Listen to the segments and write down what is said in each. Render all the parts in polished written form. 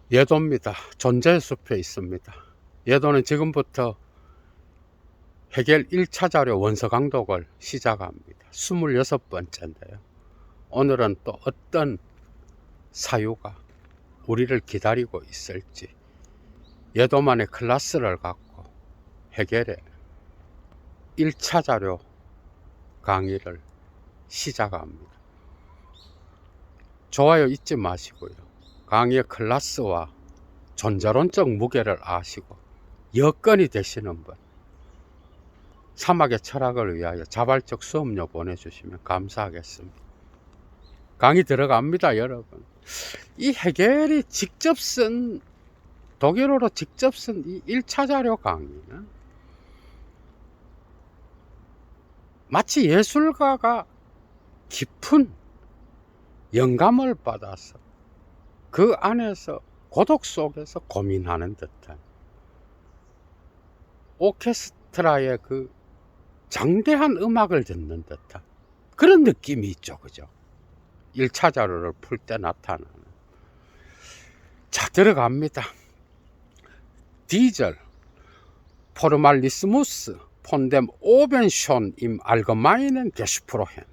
예도입니다. 존재의 숲에 있습니다. 예도는 지금부터 해겔 1차 자료 원서 강독을 시작합니다. 26번째인데요. 오늘은 또 어떤 사유가 우리를 기다리고 있을지 예도만의 클래스를 갖고 해겔의 1차 자료 강의를 시작합니다. 좋아요 잊지 마시고요. 강의의 클래스와 존재론적 무게를 아시고 여건이 되시는 분, 사막의 철학을 위하여 자발적 수업료 보내주시면 감사하겠습니다. 강의 들어갑니다, 여러분. 이 해겔이 직접 쓴, 독일어로 직접 쓴 이 1차 자료 강의는 마치 예술가가 깊은 영감을 받아서 그 안에서 고독 속에서 고민하는 듯한 오케스트라의 그 장대한 음악을 듣는 듯한 그런 느낌이 있죠, 그죠? 1차 자료를 풀 때 나타나는. 자, 들어갑니다. 디젤, 포르말리스무스, 폰뎀 오벤숀 임 알거마이넨 게슈프로헨.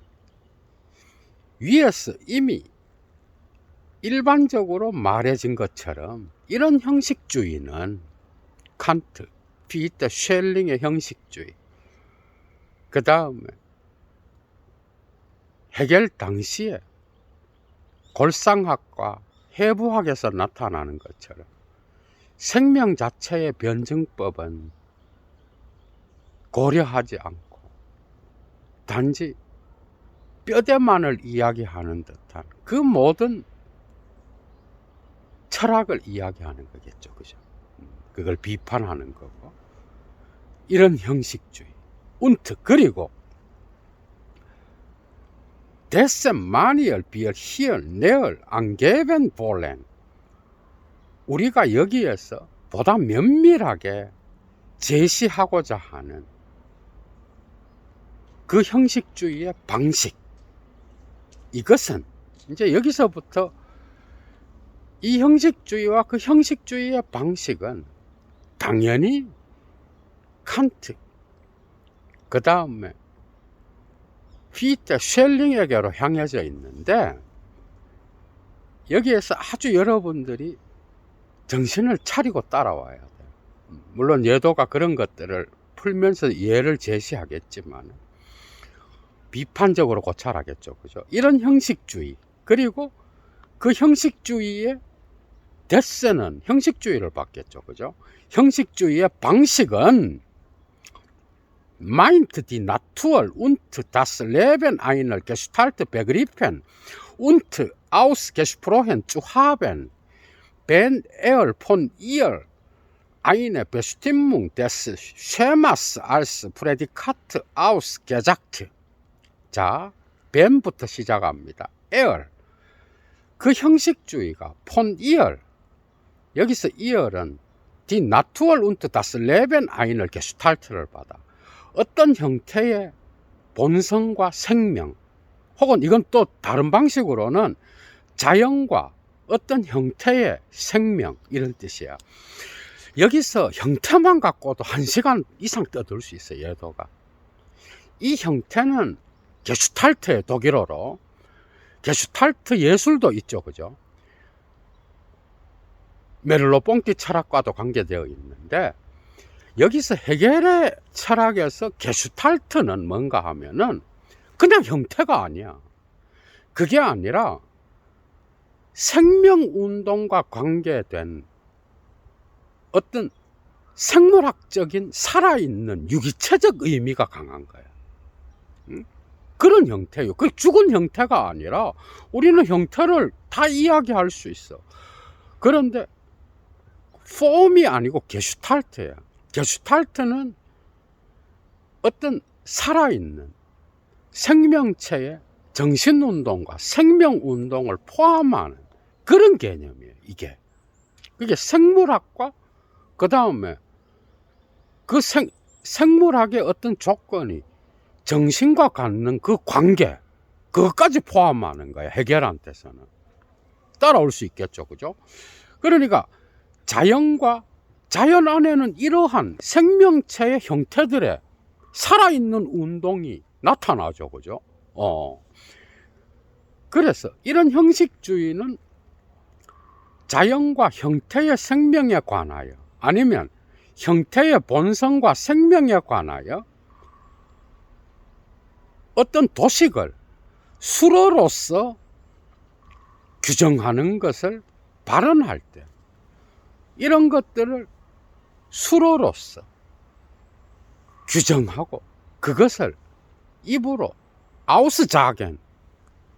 위에서 이미 일반적으로 말해진 것처럼 이런 형식주의는 칸트, 피히테, 쉘링의 형식주의, 그 다음에 해겔 당시에 골상학과 해부학에서 나타나는 것처럼 생명 자체의 변증법은 고려하지 않고 단지 뼈대만을 이야기하는 듯한 그 모든 철학을 이야기하는 거겠죠, 그죠? 그걸 비판하는 거고, 이런 형식주의, 운트. 그리고 데셈 마니얼 비얼 히얼 네얼 안게벤 볼렌, 우리가 여기에서 보다 면밀하게 제시하고자 하는 그 형식주의의 방식, 이것은 이제 여기서부터 이 형식주의와 그 형식주의의 방식은 당연히 칸트, 그 다음에 피히테, 쉘링에게로 향해져 있는데, 여기에서 아주 여러분들이 정신을 차리고 따라와야 돼요. 물론 예도가 그런 것들을 풀면서 예를 제시하겠지만 비판적으로 고찰하겠죠, 그죠? 이런 형식주의, 그리고 그 형식주의의 데스는 형식주의를 받겠죠, 그죠? 형식주의의 방식은 Meint die Natur und das Leben einer Gestalt begriffen und ausgesprochen zu haben, wenn von ihr eine Bestimmung des Schemas als Prädikat ausgesagt. 자, ben부터 시작합니다. 그 형식주의가 von ihr, 여기서 이얼은 die Natur und das Leben einer Gestalt를 받아 어떤 형태의 본성과 생명, 혹은 이건 또 다른 방식으로는 자연과 어떤 형태의 생명, 이런 뜻이야. 여기서 형태만 갖고도 1시간 이상 떠들 수 있어요, 예도가. 이 형태는 게슈탈트의 독일어로, 게슈탈트 예술도 있죠, 그죠? 메를로뽕티 철학과도 관계되어 있는데, 여기서 해겔의 철학에서 게슈탈트는 뭔가 하면은 그냥 형태가 아니야. 그게 아니라 생명운동과 관계된 어떤 생물학적인 살아있는 유기체적 의미가 강한 거야. 그런 형태요. 그 죽은 형태가 아니라 우리는 형태를 다 이야기할 수 있어. 그런데 폼이 아니고 게슈탈트야. 게슈탈트는 어떤 살아있는 생명체의 정신운동과 생명운동을 포함하는 그런 개념이에요, 이게. 그게 생물학과, 그 다음에 그 생물학의 어떤 조건이 정신과 갖는 그 관계, 그것까지 포함하는 거예요, 해겔한테서는. 따라올 수 있겠죠, 그죠? 그러니까 자연 안에는 이러한 생명체의 형태들의 살아있는 운동이 나타나죠. 그죠? 그래서 이런 형식주의는 자연과 형태의 생명에 관하여, 아니면 형태의 본성과 생명에 관하여 어떤 도식을 수로로서 규정하는 것을 발언할 때, 이런 것들을 수로로서 규정하고 그것을 입으로 아우스자겐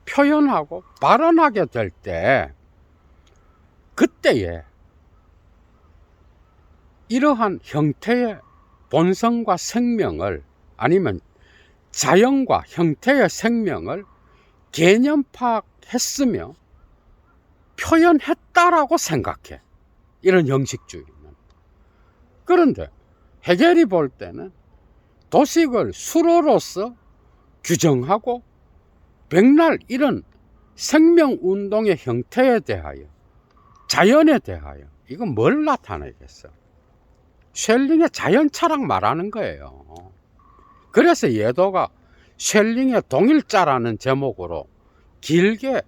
표현하고 발언하게 될 때, 그때에 이러한 형태의 본성과 생명을, 아니면 자연과 형태의 생명을 개념 파악했으며 표현했다라고 생각해, 이런 형식주의는. 그런데 헤겔이 볼 때는 도식을 수로로서 규정하고 백날 이런 생명운동의 형태에 대하여, 자연에 대하여, 이건 뭘 나타내겠어? 쉘링의 자연철학 말하는 거예요. 그래서 예도가 쉘링의 동일자라는 제목으로 길게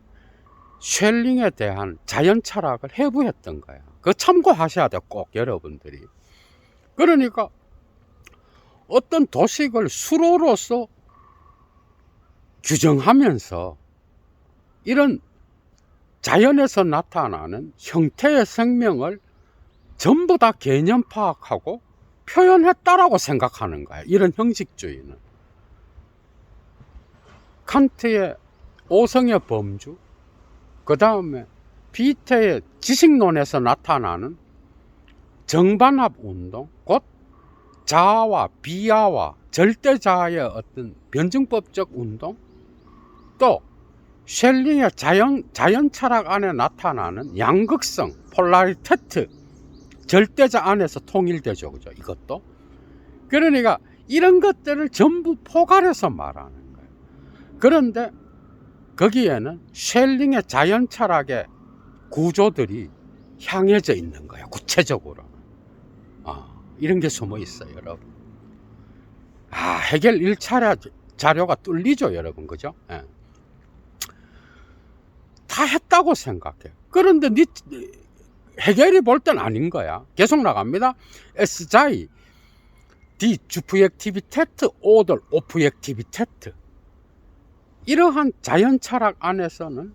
쉘링에 대한 자연철학을 해부했던 거야. 그거 참고하셔야 돼, 꼭 여러분들이. 그러니까 어떤 도식을 수로로서 규정하면서 이런 자연에서 나타나는 형태의 생명을 전부 다 개념 파악하고 표현했다라고 생각하는 거야, 이런 형식주의는. 칸트의 오성의 범주, 그 다음에 비테의 지식론에서 나타나는 정반합 운동, 곧 자아와 비아와 절대자아의 어떤 변증법적 운동, 또 쉘링의 자연 철학 안에 나타나는 양극성, 폴라리테트, 절대자 안에서 통일되죠. 그죠? 이것도. 그러니까 이런 것들을 전부 포괄해서 말하는 거예요. 그런데 거기에는 쉘링의 자연 철학의 구조들이 향해져 있는 거예요. 구체적으로. 이런 게 숨어 있어요, 여러분. 헤겔 1차 자료가 뚫리죠, 여러분. 그죠? 예. 다 했다고 생각해. 그런데 헤겔이 볼 땐 아닌 거야. 계속 나갑니다. 에스자이 디 주프액티비테트 오더 오프액티비테트. 이러한 자연 철학 안에서는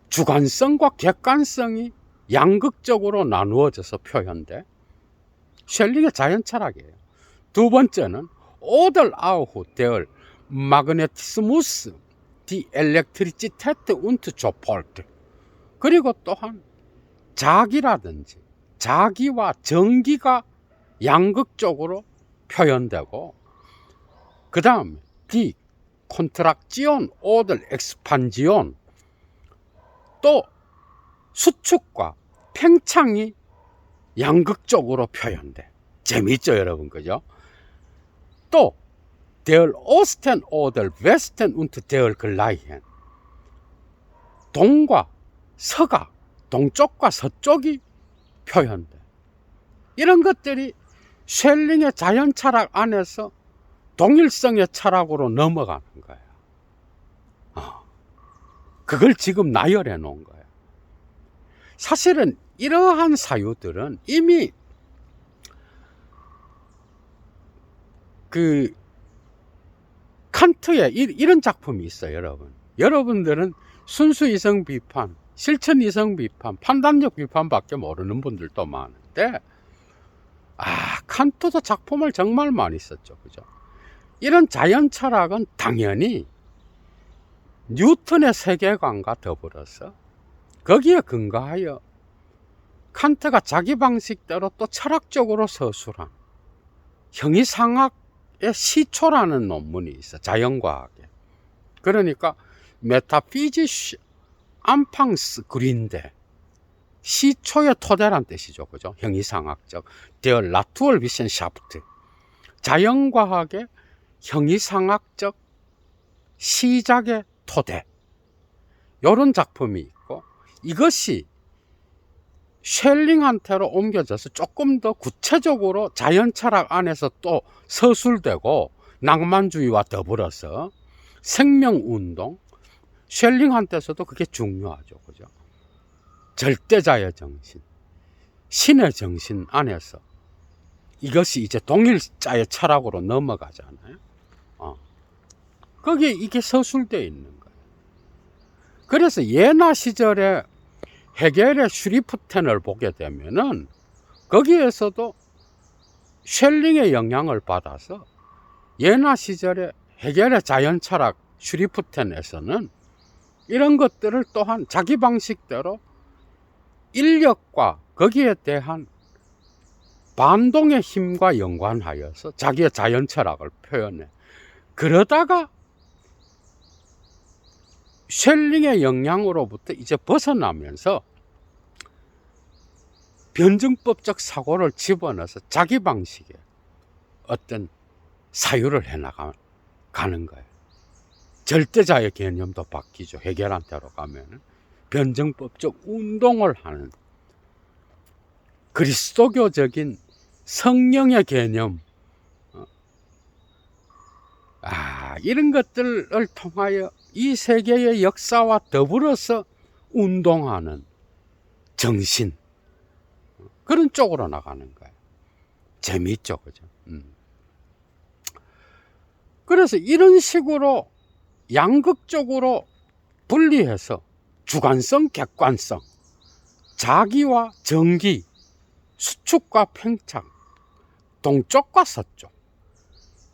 주관성과 객관성이 양극적으로 나누어져서 표현돼. 쉘링의 자연 철학이에요. 두 번째는 오들 아우후 데얼 마그네티스무스 디 엘렉트리치테트 운트 조폴트. 그리고 또한 자기라든지 자기와 전기가 양극적으로 표현되고, 그 다음에 디 콘트락지온 오들 엑스판지온, 또 수축과 팽창이 양극적으로 표현돼. 재미있죠, 여러분. 그죠? 또 Der Osten oder Westen und der Gleichen. 동과 서가, 동쪽과 서쪽이 표현돼. 이런 것들이 쉘링의 자연 철학 안에서 동일성의 철학으로 넘어가는 거야. 그걸 지금 나열해 놓은 거야. 사실은 이러한 사유들은 이미 칸트의 이런 작품이 있어요, 여러분. 여러분들은 순수 이성 비판, 실천 이성 비판, 판단력 비판밖에 모르는 분들도 많은데, 칸트도 작품을 정말 많이 썼죠. 그죠? 이런 자연 철학은 당연히 뉴턴의 세계관과 더불어서 거기에 근거하여 칸트가 자기 방식대로 또 철학적으로 서술한 형이상학의 시초라는 논문이 있어, 자연과학에. 그러니까 메타피지스 안팡스 그린데, 시초의 토대란 뜻이죠. 그죠? 형이상학적 데어 라투얼 비센샤프트, 자연과학의 형이상학적 시작의 토대, 이런 작품이 있고, 이것이 쉘링한테로 옮겨져서 조금 더 구체적으로 자연철학 안에서 또 서술되고, 낭만주의와 더불어서 생명운동, 쉘링한테서도 그게 중요하죠. 그죠? 절대자의 정신, 신의 정신 안에서 이것이 이제 동일자의 철학으로 넘어가잖아요. 거기에 이게 서술되어 있는 거예요. 그래서 예나 시절에 헤겔의 슈리프텐을 보게 되면은 거기에서도 쉘링의 영향을 받아서 예나 시절에 헤겔의 자연철학 슈리프텐에서는 이런 것들을 또한 자기 방식대로 인력과 거기에 대한 반동의 힘과 연관하여서 자기의 자연철학을 표현해. 그러다가 쉘링의 영향으로부터 이제 벗어나면서 변증법적 사고를 집어넣어서 자기 방식의 어떤 사유를 해나가는 거예요. 절대자의 개념도 바뀌죠. 헤겔한테로 가면은 변증법적 운동을 하는 그리스도교적인 성령의 개념, 이런 것들을 통하여 이 세계의 역사와 더불어서 운동하는 정신, 그런 쪽으로 나가는 거예요. 재미있죠, 그죠? 그래서 이런 식으로 양극적으로 분리해서 주관성, 객관성, 자기와 정기, 수축과 팽창, 동쪽과 서쪽,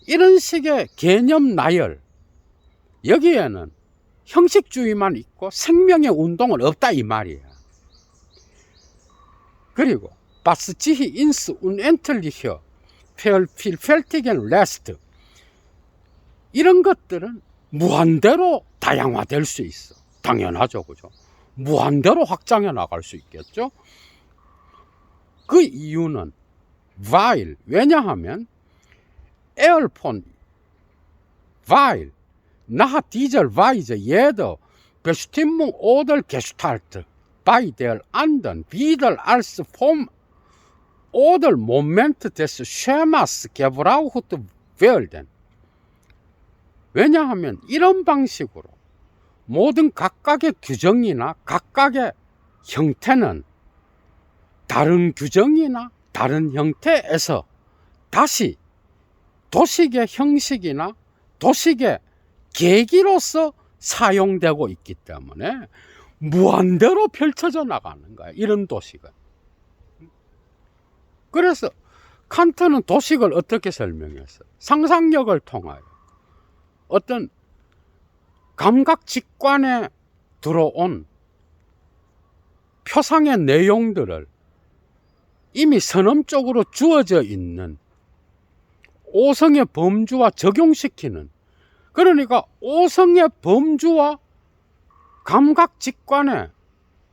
이런 식의 개념 나열, 여기에는 형식주의만 있고 생명의 운동은 없다 이 말이야. 그리고 바스치히 인스 운엔틀리혀 필펠티겐 레스트, 이런 것들은 무한대로 다양화될 수 있어. 당연하죠, 그죠? 무한대로 확장해 나갈 수 있겠죠. 그 이유는 weil, 왜냐하면 에얼폰 weil nach dieser Weise jeder Bestimmung oder Gestalt bei der anderen wieder als Form oder Moment des Schemas gebraucht werden. 왜냐하면 이런 방식으로 모든 각각의 규정이나 각각의 형태는 다른 규정이나 다른 형태에서 다시 도식의 형식이나 도식의 계기로서 사용되고 있기 때문에 무한대로 펼쳐져 나가는 거예요. 이런 도식은. 그래서 칸트는 도식을 어떻게 설명했어요? 상상력을 통하여 어떤 감각 직관에 들어온 표상의 내용들을 이미 선언적으로 주어져 있는 오성의 범주와 적용시키는, 그러니까 오성의 범주와 감각 직관의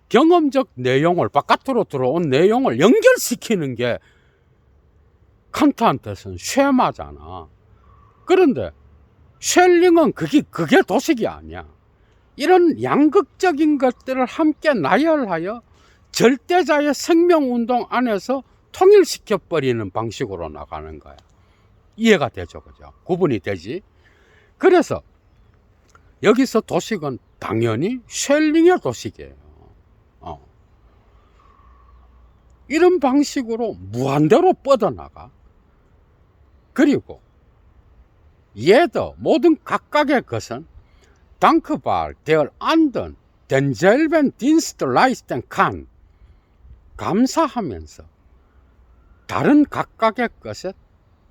경험적 내용을, 바깥으로 들어온 내용을 연결시키는 게 칸트한테서는 쉐마잖아. 그런데 쉘링은 그게 도식이 아니야. 이런 양극적인 것들을 함께 나열하여 절대자의 생명운동 안에서 통일시켜버리는 방식으로 나가는 거야. 이해가 되죠, 그죠? 구분이 되지? 그래서 여기서 도식은 당연히 쉘링의 도식이에요. 이런 방식으로 무한대로 뻗어나가. 그리고 모든 각각의 것은 dankbar der anderen denselben Dienst leisten kann, 감사하면서 다른 각각의 것에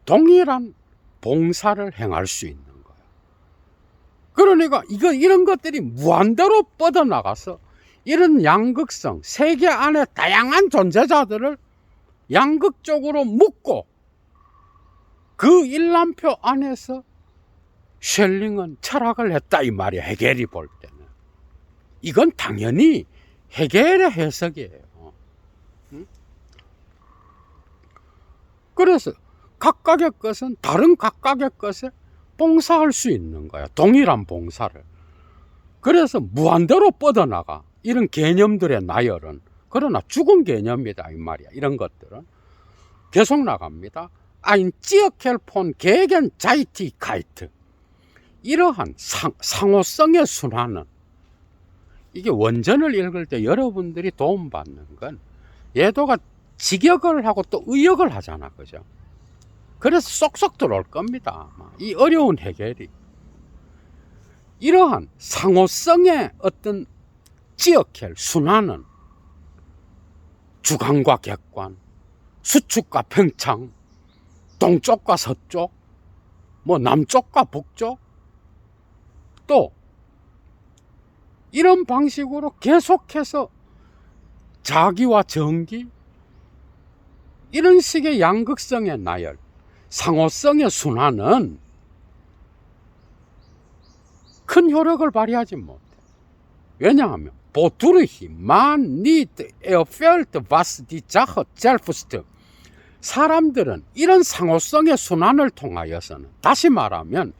동일한 봉사를 행할 수 있는 거예요. 그러니까 이런 것들이 무한대로 뻗어나가서 이런 양극성, 세계 안에 다양한 존재자들을 양극적으로 묶고 그 일람표 안에서 쉘링은 철학을 했다 이 말이야. 헤겔이 볼 때는. 이건 당연히 헤겔의 해석이에요. 그래서 각각의 것은 다른 각각의 것에 봉사할 수 있는 거야. 동일한 봉사를. 그래서 무한대로 뻗어나가. 이런 개념들의 나열은 그러나 죽은 개념이다 이 말이야. 이런 것들은 계속 나갑니다. Ein Zirkel von Gegenseitigkeit. 이러한 상호성의 순환은, 이게 원전을 읽을 때 여러분들이 도움받는 건 예도가 직역을 하고 또 의역을 하잖아, 그죠? 그래서 쏙쏙 들어올 겁니다. 이 어려운 해결이. 이러한 상호성의 어떤 지역헬 순환은 주관과 객관, 수축과 평창, 동쪽과 서쪽, 뭐 남쪽과 북쪽, 또 이런 방식으로 계속해서 자기와 정기, 이런 식의 양극성의 나열, 상호성의 순환은 큰 효력을 발휘하지 못해. 왜냐하면 wodurch man nicht erfährt, was die Sache selbst. 사람들은 이런 상호성의 순환을 통하여서는, 다시 말하면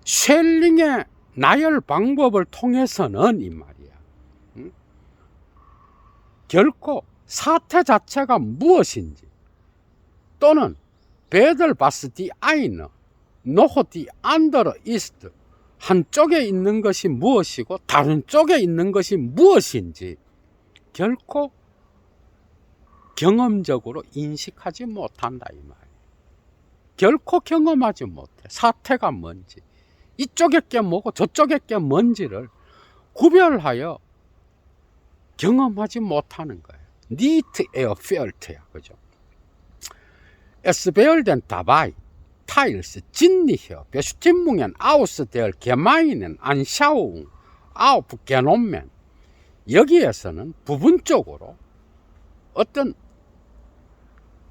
쉘링의 나열 방법을 통해서는 이 말이야. 결코 사태 자체가 무엇인지, 또는 weder was die eine noch die andere ist, 한쪽에 있는 것이 무엇이고 다른 쪽에 있는 것이 무엇인지 결코 경험적으로 인식하지 못한다 이 말이야. 결코 경험하지 못해. 사태가 뭔지, 이쪽에 게 뭐고 저쪽에 게 뭔지를 구별하여 경험하지 못하는 거예요. Nicht erfährt야, 그죠? Es werden dabei teils sinnliche Bestimmungen aus der gemeinen Anschauung aufgenommen. 여기에서는 부분적으로 어떤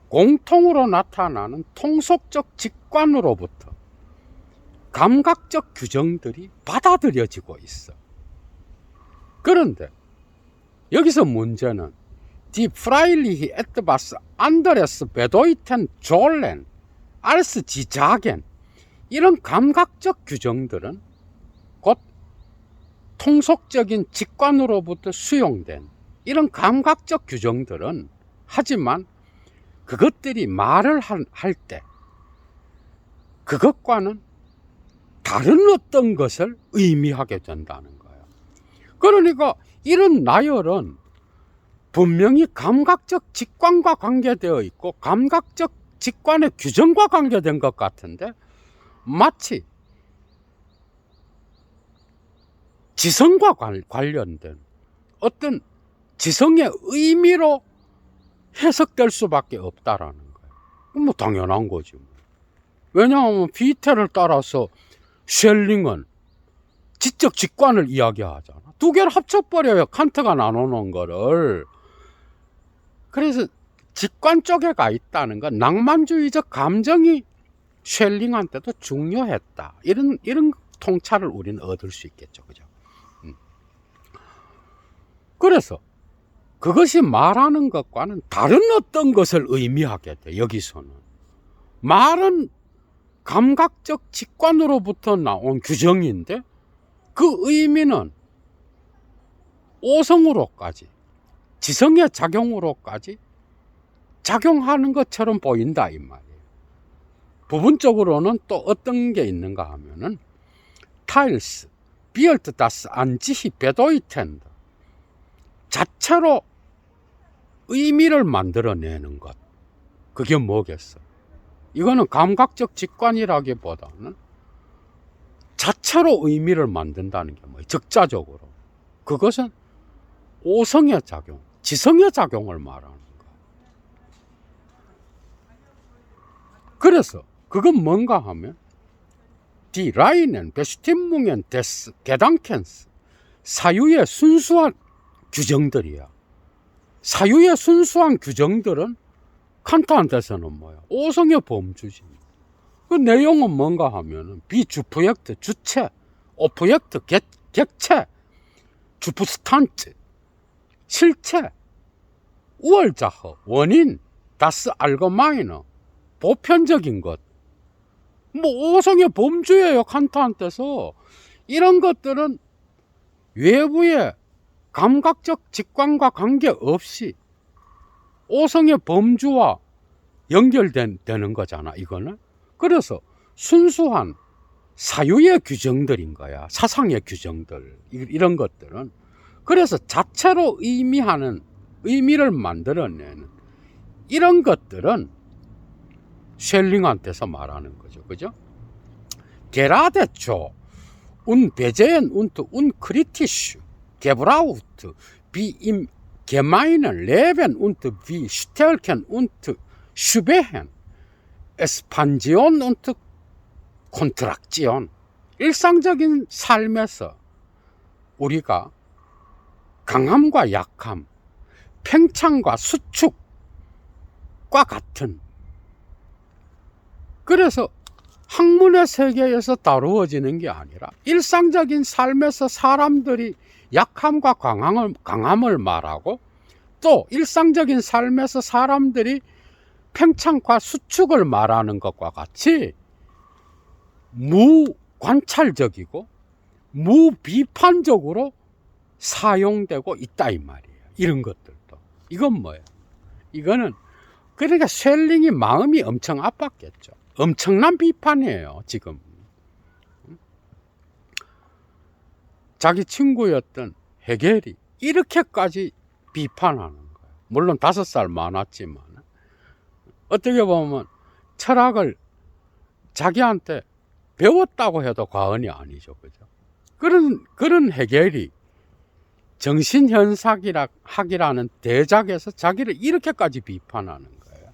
공통으로 나타나는 통속적 직관으로부터 감각적 규정들이 받아들여지고 있어. 그런데 여기서 문제는 die freilich etwas anderes bedeuten sollen als sie sagen. 이런 감각적 규정들은 곧 통속적인 직관으로부터 수용된 이런 감각적 규정들은, 하지만 그것들이 말을 할 때 그것과는 다른 어떤 것을 의미하게 된다는 거예요. 그러니까 이런 나열은 분명히 감각적 직관과 관계되어 있고 감각적 직관의 규정과 관계된 것 같은데, 마치 지성과 관련된 어떤 지성의 의미로 해석될 수밖에 없다라는 거예요. 뭐 당연한 거지. 왜냐하면 비테를 따라서 쉘링은 지적 직관을 이야기하잖아. 두 개를 합쳐버려요, 칸트가 나눠놓은 거를. 그래서 직관 쪽에 가 있다는 건 낭만주의적 감정이 쉘링한테도 중요했다, 이런 통찰을 우리는 얻을 수 있겠죠, 그죠? 그래서 그것이 말하는 것과는 다른 어떤 것을 의미하게 돼. 여기서는 말은 감각적 직관으로부터 나온 규정인데 그 의미는 오성으로까지, 지성의 작용으로까지 작용하는 것처럼 보인다 이 말이에요. 부분적으로는 또 어떤 게 있는가 하면은 teils wird das an sich bedeuten, 자체로 의미를 만들어내는 것. 그게 뭐겠어? 이거는 감각적 직관이라기보다는 자체로 의미를 만든다는 게 뭐예요? 적자적으로. 그것은 오성의 작용, 지성의 작용을 말하는 거예요. 그래서 그건 뭔가 하면 Die reinen Bestimmungen des Gedankens, 사유의 순수한 규정들이야. 사유의 순수한 규정들은 칸트한테서는 뭐야? 오성의 범주지. 그 내용은 뭔가 하면은 비주프젝트, 주체, 오프젝트, 객체, 주프스탄트, 실체, 우월자허, 원인, 다스 알거마이너, 보편적인 것. 뭐 오성의 범주예요, 칸트한테서. 이런 것들은 외부의 감각적 직관과 관계없이 오성의 범주와 연결되는 거잖아, 이거는. 그래서 순수한 사유의 규정들인 거야. 사상의 규정들, 이런 것들은. 그래서 자체로 의미를 만들어내는 이런 것들은 쉘링한테서 말하는 거죠. 그죠? Gerade unbesehen und unkritisch gebraucht, wie im gemeinen Leben und wie Stärken und Schwächen, Expansion und Kontraktion. 일상적인 삶에서 우리가 강함과 약함, 팽창과 수축과 같은, 그래서 학문의 세계에서 다루어지는 게 아니라 일상적인 삶에서 사람들이 약함과 강함을 말하고, 또 일상적인 삶에서 사람들이 팽창과 수축을 말하는 것과 같이 무관찰적이고 무비판적으로 사용되고 있다, 이 말이에요. 이런 것들도. 이건 뭐예요? 이거는 그러니까 쉘링이 마음이 엄청 아팠겠죠. 엄청난 비판이에요, 지금. 자기 친구였던 헤겔이 이렇게까지 비판하는 거예요. 물론 5살 많았지만, 어떻게 보면 철학을 자기한테 배웠다고 해도 과언이 아니죠. 그죠? 그런 헤겔이 정신현상학이라는 대작에서 자기를 이렇게까지 비판하는 거예요.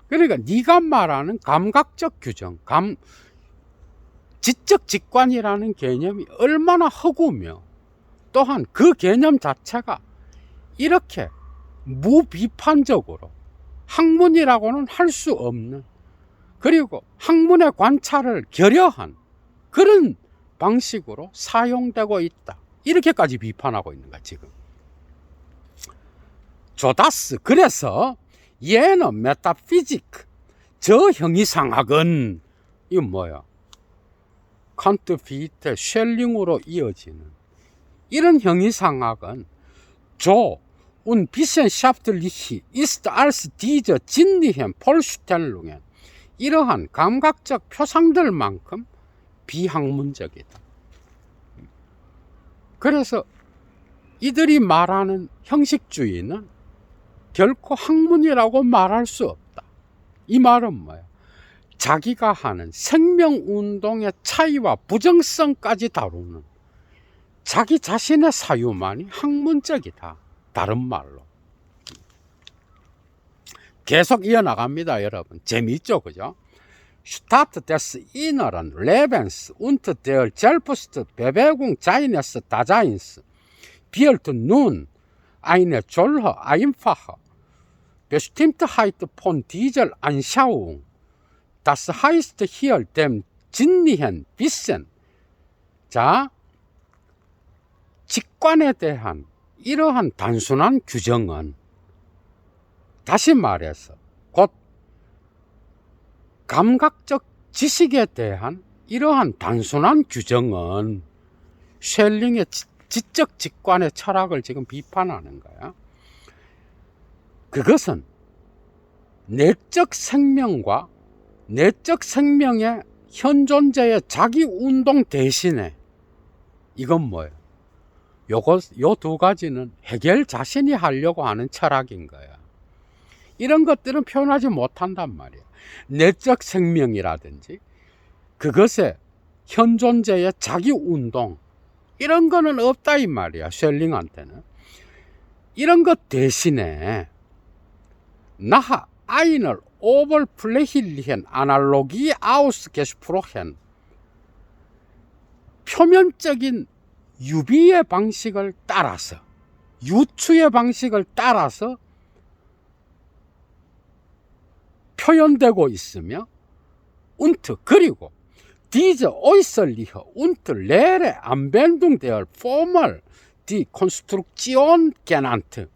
그러니까 네가 말하는 감각적 규정, 지적 직관이라는 개념이 얼마나 허구며, 또한 그 개념 자체가 이렇게 무비판적으로 학문이라고는 할 수 없는, 그리고 학문의 관찰을 결여한 그런 방식으로 사용되고 있다, 이렇게까지 비판하고 있는 거야, 지금. 조다스, 그래서 얘는 메타피지크, 저 형이상학은, 이건 뭐야? 칸트, 피테, 쉘링으로 이어지는 이런 형이상학은 und wissenschaftlich ist als diese sinnlichen Vorstellungen, 이러한 감각적 표상들만큼 비학문적이다. 그래서 이들이 말하는 형식주의는 결코 학문이라고 말할 수 없다. 이 말은 뭐야? 자기가 하는 생명운동의 차이와 부정성까지 다루는 자기 자신의 사유만이 학문적이다. 다른 말로. 계속 이어나갑니다, 여러분. 재미있죠, 그죠? Statt des inneren Lebens und der Selbstbewegung seines Daseins wird nun eine solche einfache Bestimmtheit von dieser Anschauung, das heißt hier dem sinnlichen Wissen. 자, 직관에 대한 이러한 단순한 규정은, 다시 말해서 곧 감각적 지식에 대한 이러한 단순한 규정은 쉘링의 지적 직관의 철학을 지금 비판하는 거야. 그것은 내적 생명과 내적 생명의 현존재의 자기 운동 대신에, 이건 뭐예요? 요 두 가지는 헤겔 자신이 하려고 하는 철학인 거야. 이런 것들은 표현하지 못한단 말이야. 내적 생명이라든지 그것의 현존재의 자기 운동, 이런 거는 없다, 이 말이야, 쉘링한테는. 이런 것 대신에 nach einer oberflächlichen Analogie ausgesprochen, 표면적인 유비의 방식을 따라서, 유추의 방식을 따라서 표현되고 있으며, und, 그리고 diese äußerliche und leere Anwendung der Formel, die Konstruktion genannt,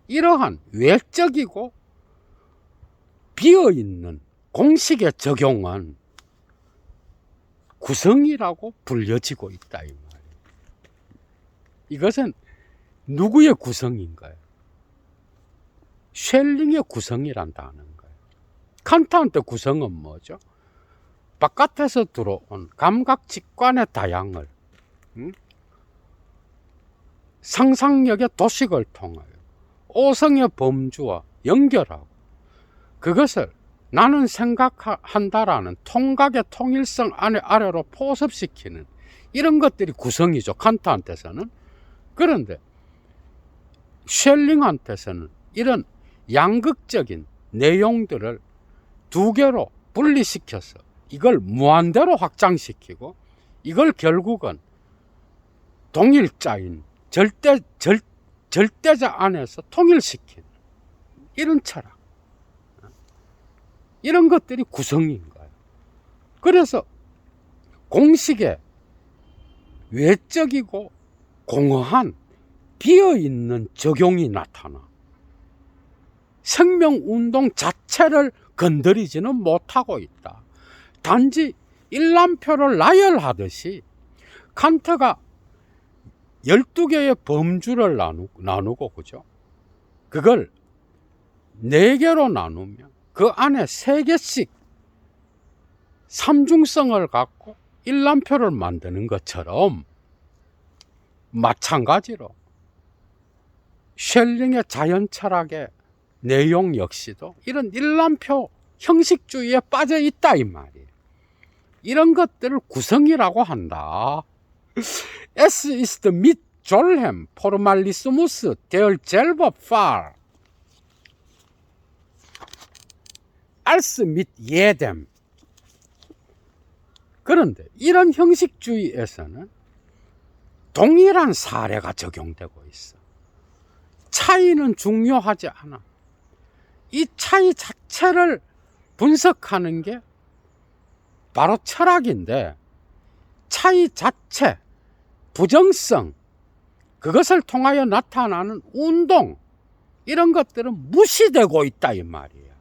이러한 외적이고 비어있는 공식의 적용은 구성이라고 불려지고 있다, 이 말이에요. 이것은 누구의 구성인가요? 쉘링의 구성이란다는 거예요. 칸트한테 구성은 뭐죠? 바깥에서 들어온 감각 직관의 다양을 상상력의 도식을 통하여 오성의 범주와 연결하고 그것을 나는 생각한다라는 통각의 통일성 아래로 포섭시키는 이런 것들이 구성이죠. 칸트한테서는. 그런데 쉘링한테서는 이런 양극적인 내용들을 두 개로 분리시켜서 이걸 무한대로 확장시키고 이걸 결국은 동일자인 절대자 안에서 통일시키는 이런 철학, 이런 것들이 구성인 거예요. 그래서 공식의 외적이고 공허한 비어있는 적용이 나타나 생명운동 자체를 건드리지는 못하고 있다. 단지 일람표를 나열하듯이 칸트가 12개의 범주를 나누고 그죠? 그걸 4개로 나누면 그 안에 3개씩 삼중성을 갖고 일람표를 만드는 것처럼 마찬가지로 쉘링의 자연철학의 내용 역시도 이런 일람표 형식주의에 빠져 있다 이 말이에요. 이런 것들을 구성이라고 한다. Es ist mit Jolhem Formalismus der selbe Fall als mit jedem. 그런데 이런 형식주의에서는 동일한 사례가 적용되고 있어. 차이는 중요하지 않아. 이 차이 자체를 분석하는 게 바로 철학인데 차이 자체, 부정성, 그것을 통하여 나타나는 운동 이런 것들은 무시되고 있다 이 말이에요.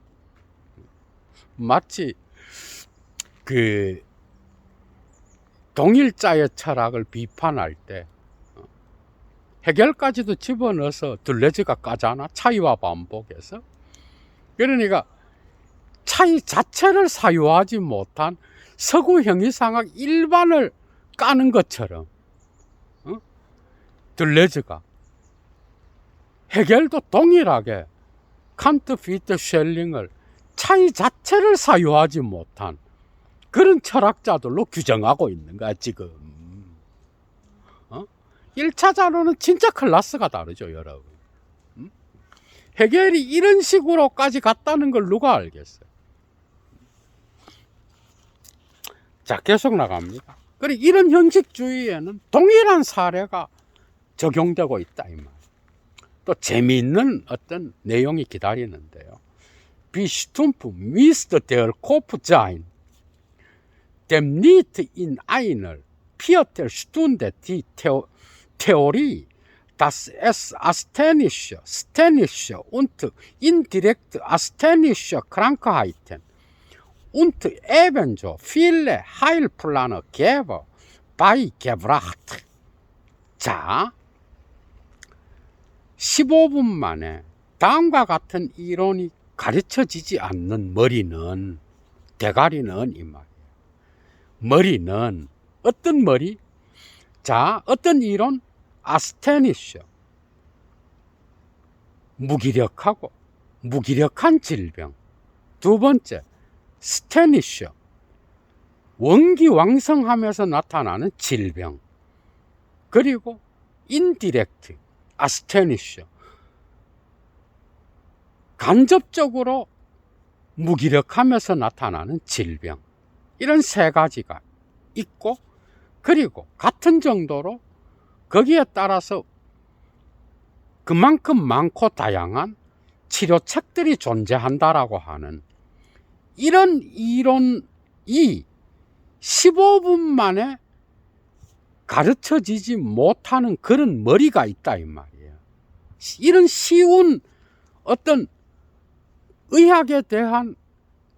마치 그 동일자의 철학을 비판할 때 해결까지도 집어넣어서 들레즈가 까잖아. 차이와 반복해서. 그러니까 차이 자체를 사유하지 못한 서구 형이상학 일반을 까는 것처럼 들레즈가 해결도 동일하게 칸트, 피테, 쉘링을 차이 자체를 사유하지 못한 그런 철학자들로 규정하고 있는 거야 지금. 1차자로는 진짜 클래스가 다르죠 여러분. 해결이 이런 식으로까지 갔다는 걸 누가 알겠어요. 자, 계속 나갑니다. 그리고 이런 형식주의에는 동일한 사례가 적용되고 있다 이 말. 또 재미있는 어떤 내용이 기다리는데요. Bestimmte misst der Kopf sein, dem nicht in einer Viertelstunde die Theorie, dass es asthenische und indirekt asthenische Krankheiten und ebenso viele Heilpläne gäbe, beigebracht. 자, 15분 만에 다음과 같은 이론이 가르쳐지지 않는 머리는, 대가리는 이 말이에요. 머리는 어떤 머리? 자, 어떤 이론? 아스테니셔, 무기력하고 무기력한 질병. 두 번째, 스테니셔, 원기왕성하면서 나타나는 질병. 그리고 인디렉트, 아스테니셔, 간접적으로 무기력하면서 나타나는 질병. 이런 세 가지가 있고, 그리고 같은 정도로 거기에 따라서 그만큼 많고 다양한 치료책들이 존재한다라고 하는 이런 이론이 15분 만에 가르쳐지지 못하는 그런 머리가 있다 이 말이에요. 이런 쉬운 어떤 의학에 대한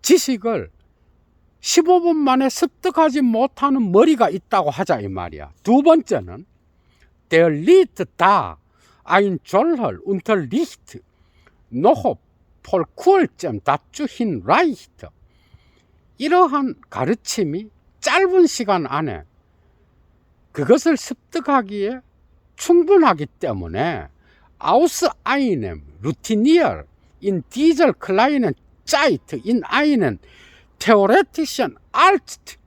지식을 15분 만에 습득하지 못하는 머리가 있다고 하자 이 말이야. 두 번째는 der Lied da ein Zollher unter Licht noch 폴쿨점 다주 흰 라이트. 이러한 가르침이 짧은 시간 안에 그것을 습득하기에 충분하기 때문에 aus einem Routinier in dieser kleinen Zeit in einen theoretischen Art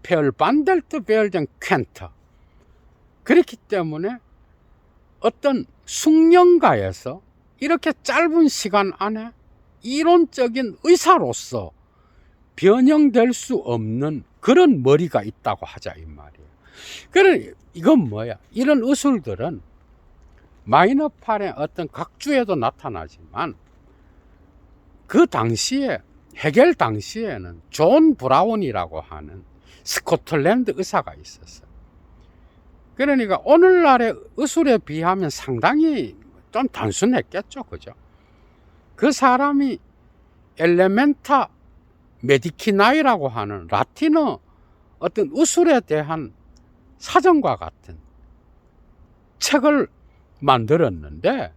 verwandelt werden könnte. 그렇기 때문에 어떤 숙련가에서 이렇게 짧은 시간 안에 이론적인 의사로서 변형될 수 없는 그런 머리가 있다고 하자 이 말이에요. 그래 이건 뭐야? 이런 의술들은 마이너판의 어떤 각주에도 나타나지만 그 당시에 해겔 당시에는 존 브라운이라고 하는 스코틀랜드 의사가 있었어요. 그러니까 오늘날의 의술에 비하면 상당히 좀 단순했겠죠, 그죠? 그 사람이 엘레멘타 메디키나이라고 하는 라틴어 어떤 의술에 대한 사전과 같은 책을 만들었는데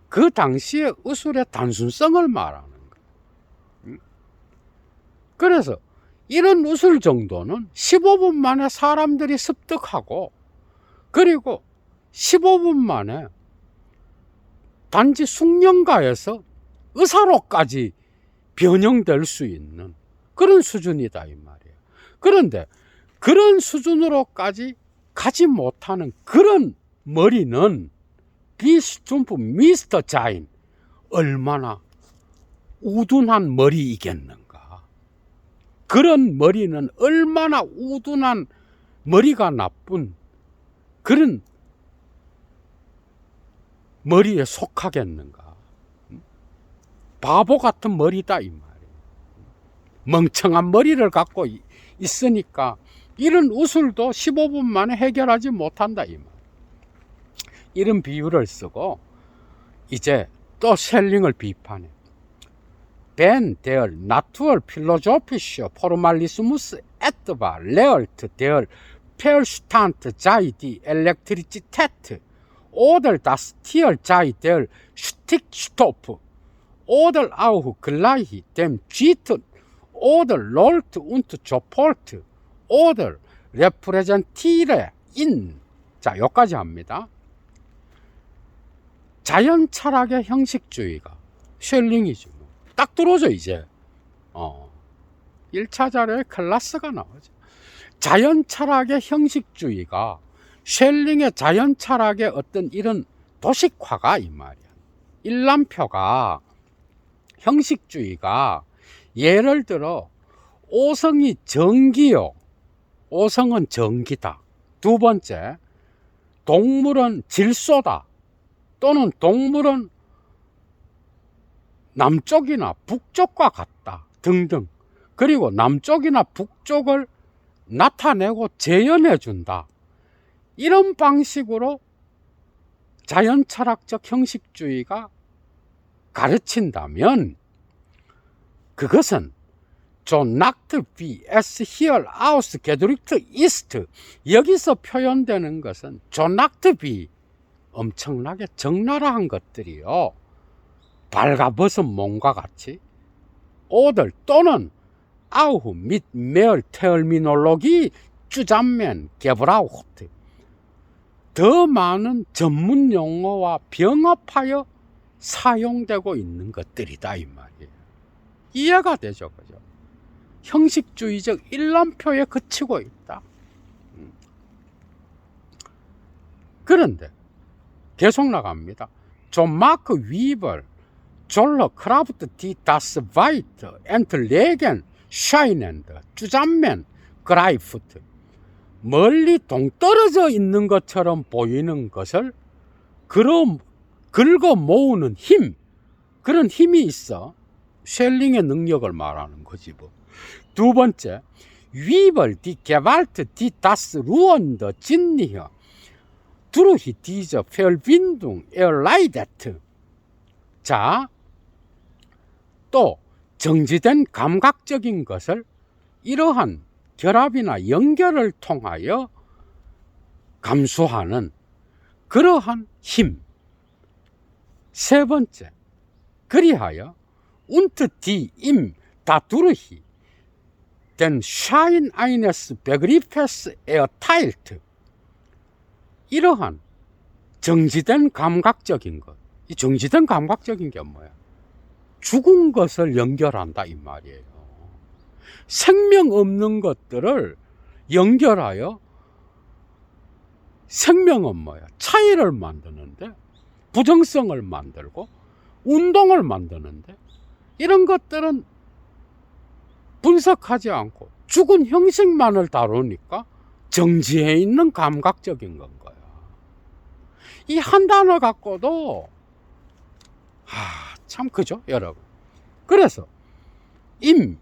그 당시의 의술의 단순성을 말하는 거예요. 그래서 이런 의술 정도는 15분 만에 사람들이 습득하고 그리고 15분 만에 단지 숙련가에서 의사로까지 변형될 수 있는 그런 수준이다 이 말이에요. 그런데 그런 수준으로까지 가지 못하는 그런 머리는 비스툼프 미스터 자인 얼마나 우둔한 머리이겠는가. 그런 머리는 얼마나 우둔한 머리가 나쁜 그런 머리에 속하겠는가. 바보 같은 머리다 이 말이에요. 멍청한 머리를 갖고 있으니까 이런 의술도 15분 만에 해결하지 못한다 이 말. 이런 비유를 쓰고 이제 또 셀링을 비판해. Wenn der naturphilosophische Formalismus etwa lehrt, der Verstand sei die Elektrizität oder das Tier sei der Stickstoff oder auch gleich dem Cheaten oder rollt und support oder repräsentiere ihn. 자, 여기까지 합니다. 자연 철학의 형식주의가 쉘링이죠. 딱 들어오죠, 이제. 1차 자료에 클라스가 나오죠. 자연 철학의 형식주의가 쉘링의 자연 철학의 어떤 이런 도식화가 이 말이야. 일람표가 형식주의가 예를 들어 오성이 전기요. 오성은 전기다. 두 번째, 동물은 질소다. 또는 동물은 남쪽이나 북쪽과 같다. 등등. 그리고 남쪽이나 북쪽을 나타내고 재현해 준다. 이런 방식으로 자연철학적 형식주의가 가르친다면 그것은 John Nacht wie es hier ausgedrückt ist. 여기서 표현되는 것은 John Nacht wie 엄청나게 적나라한 것들이요. 발가벗은 몸과 같이 oder 또는 auch mit mehr Terminologie zusammen gebraucht. 더 많은 전문 용어와 병합하여 사용되고 있는 것들이다 이 말이에요. 이해가 되죠, 그죠? 형식주의적 일람표에 그치고 있다. 그런데 계속 나갑니다. 존 마크 위버, 졸러 크라프트 디 다스 바이트, 엔트 레겐, 샤이넨드, 주잠맨, 그라이프트. 멀리 동떨어져 있는 것처럼 보이는 것을 긁어 모으는 힘, 그런 힘이 있어. 쉘링의 능력을 말하는 거지 뭐. 두 번째, 위벌 디 게발트 디 다스 루언더 진니혀 두루히 디저 펠빈둥 에어라이데트. 자, 또 정지된 감각적인 것을 이러한 결합이나 연결을 통하여 감수하는 그러한 힘. 세 번째, 그리하여 unter die im dadurch den Schein eines Begriffes erteilt. 이러한 정지된 감각적인 것. 이 정지된 감각적인 게 뭐야? 죽은 것을 연결한다 이 말이에요. 생명 없는 것들을 연결하여 생명은 뭐야? 차이를 만드는데, 부정성을 만들고 운동을 만드는데, 이런 것들은 분석하지 않고 죽은 형식만을 다루니까 정지해 있는 감각적인 건 거야. 이 한 단어 갖고도 참 그죠 여러분. 그래서 임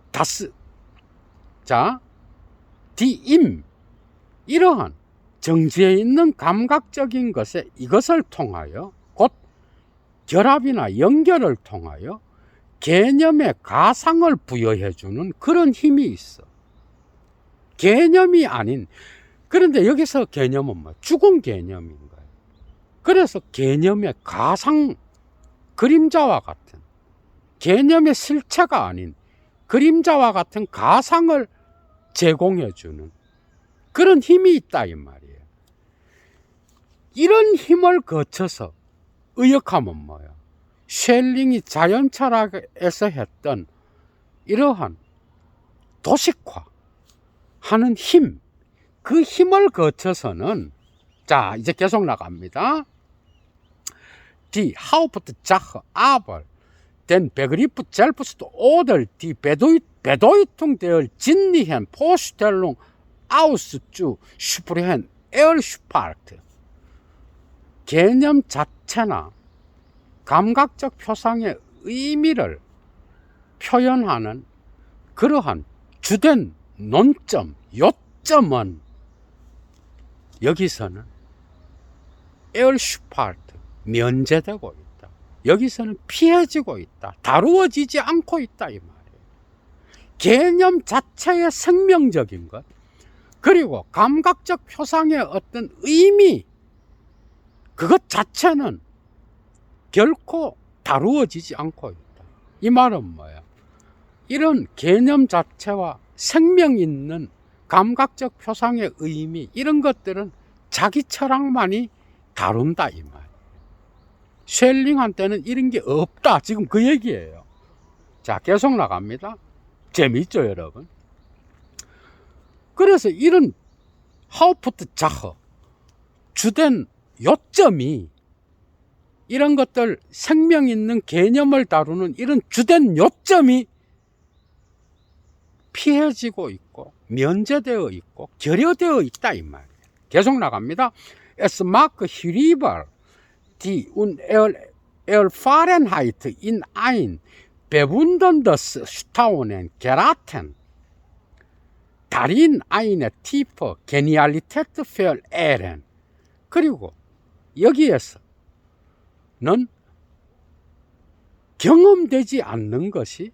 다스 자 디임 이러한 정지해 있는 감각적인 것에 이것을 통하여 곧 결합이나 연결을 통하여 개념에 가상을 부여해 주는 그런 힘이 있어. 개념이 아닌, 그런데 여기서 개념은 뭐 죽은 개념인 거예요. 그래서 개념의 가상, 그림자와 같은, 개념의 실체가 아닌 그림자와 같은 가상을 제공해 주는 그런 힘이 있다 이 말이에요. 이런 힘을 거쳐서 의역하면 뭐야? 쉘링이 자연철학에서 했던 이러한 도식화 하는 힘, 그 힘을 거쳐서는, 자 이제 계속 나갑니다. Die Hauptsache aber den Begriff selbst oder die Bedeutung der sinnlichen Vorstellung auszusprechen erspart. 개념 자체나 감각적 표상의 의미를 표현하는 그러한 주된 논점, 요점은 여기서는 erspart, 면제되고 있다. 여기서는 피해지고 있다. 다루어지지 않고 있다 이 말이에요. 개념 자체의 생명적인 것, 그리고 감각적 표상의 어떤 의미, 그것 자체는 결코 다루어지지 않고 있다. 이 말은 뭐야? 이런 개념 자체와 생명 있는 감각적 표상의 의미, 이런 것들은 자기 철학만이 다룬다 이 말. 쉘링한테는 이런 게 없다, 지금 그 얘기예요. 자 계속 나갑니다. 재미있죠 여러분? 그래서 이런 하우프트자흐, 주된 요점이, 이런 것들 생명 있는 개념을 다루는 이런 주된 요점이 피해지고 있고 면제되어 있고 결여되어 있다 이 말이에요. 계속 나갑니다. Es mag hierüber die Unerfahrenheit in ein bewunderndes Staunen geraten, darin eine tiefe Genialität verehren. 그리고 여기에서는 경험되지 않는 것이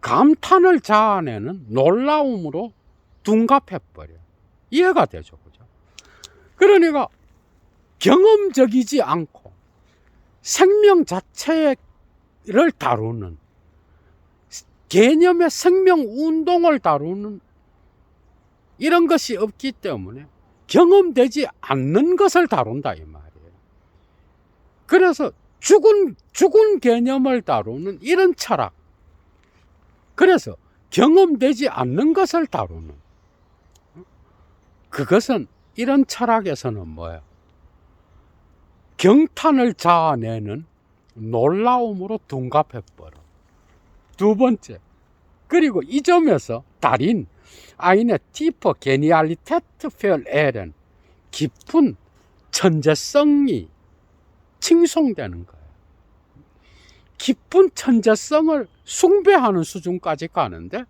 감탄을 자아내는 놀라움으로 둔갑해버려. 이해가 되죠, 그죠? 그러니까 경험적이지 않고 생명 자체를 다루는, 개념의 생명 운동을 다루는 이런 것이 없기 때문에 경험되지 않는 것을 다룬다 이 말이에요. 그래서 죽은 개념을 다루는 이런 철학, 그래서 경험되지 않는 것을 다루는, 그것은 이런 철학에서는 뭐예요? 경탄을 자아내는 놀라움으로 둔갑해버려. 두 번째, 그리고 이 점에서 다린 eine tiefe Genialität verehren, 깊은 천재성이 칭송되는 거예요. 깊은 천재성을 숭배하는 수준까지 가는데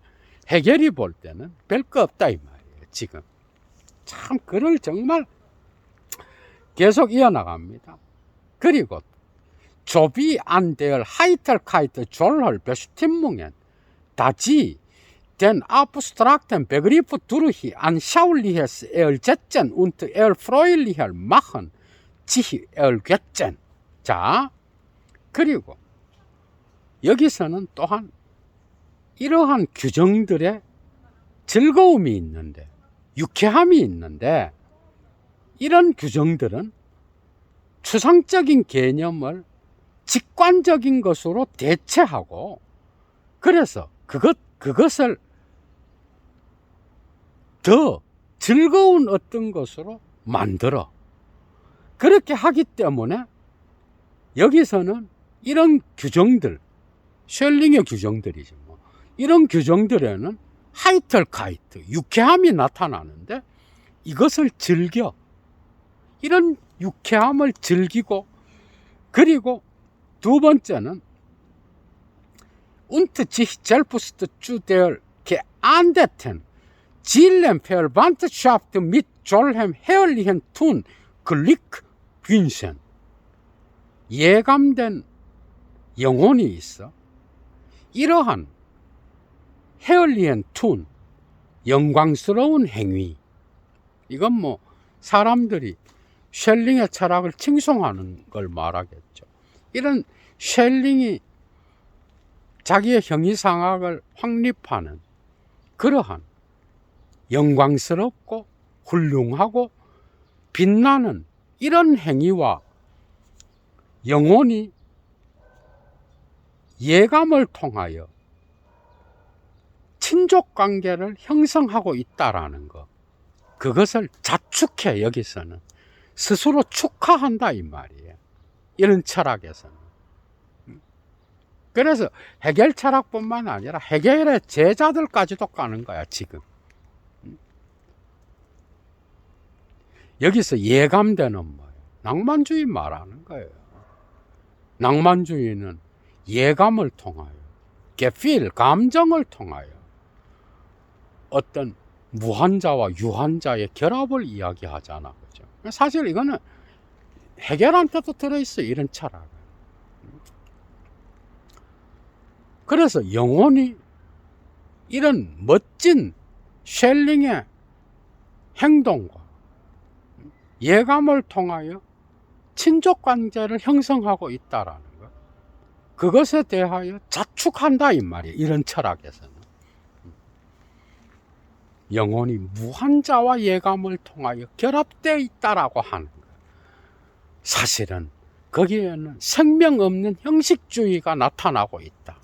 해결이 볼 때는 별거 없다 이 말이에요. 지금 참 글을 정말 계속 이어나갑니다. 그리고 조비 안 der Heiterkeit Jollher Bestimmungen, da sie den abstrakten Begriff durch anschauliches Ersetzen und erfreulicher machen sich ergötzen. 자, 그리고 여기서는 또한 이러한 규정들의 즐거움이 있는데, 유쾌함이 있는데, 이런 규정들은 추상적인 개념을 직관적인 것으로 대체하고, 그래서 그것을 더 즐거운 어떤 것으로 만들어. 그렇게 하기 때문에 여기서는 이런 규정들, 쉘링의 규정들이죠. 이런 규정들에는 하이텔카이트, 유쾌함이 나타나는데 이것을 즐겨. 이런 유쾌함을 즐기고, 그리고 두 번째는 und sich selbst zu der geahndeten Zielverwandtschaft mit solchem herrlichen Tun Glück wünschen. 예감된 영혼이 있어 이러한 herrlichen Tun, 영광스러운 행위, 이건 뭐 사람들이 쉘링의 철학을 칭송하는 걸 말하겠죠. 이런 쉘링이 자기의 형이상학을 확립하는 그러한 영광스럽고 훌륭하고 빛나는 이런 행위와 영혼이 예감을 통하여 친족관계를 형성하고 있다라는 것, 그것을 자축해 여기서는 스스로 축하한다 이 말이에요. 이런 철학에서는. 그래서 해겔 철학뿐만 아니라 해겔의 제자들까지도 까는 거야 지금. 여기서 예감되는 뭐예요? 낭만주의 말하는 거예요. 낭만주의는 예감을 통하여, 게필, 감정을 통하여 어떤 무한자와 유한자의 결합을 이야기하잖아, 그죠? 사실 이거는 해겔한테도 들어있어, 이런 철학. 그래서 영혼이 이런 멋진 쉘링의 행동과 예감을 통하여 친족관계를 형성하고 있다라는 것, 그것에 대하여 자축한다 이 말이에요. 이런 철학에서는 영혼이 무한자와 예감을 통하여 결합되어 있다라고 하는 것, 사실은 거기에는 생명 없는 형식주의가 나타나고 있다.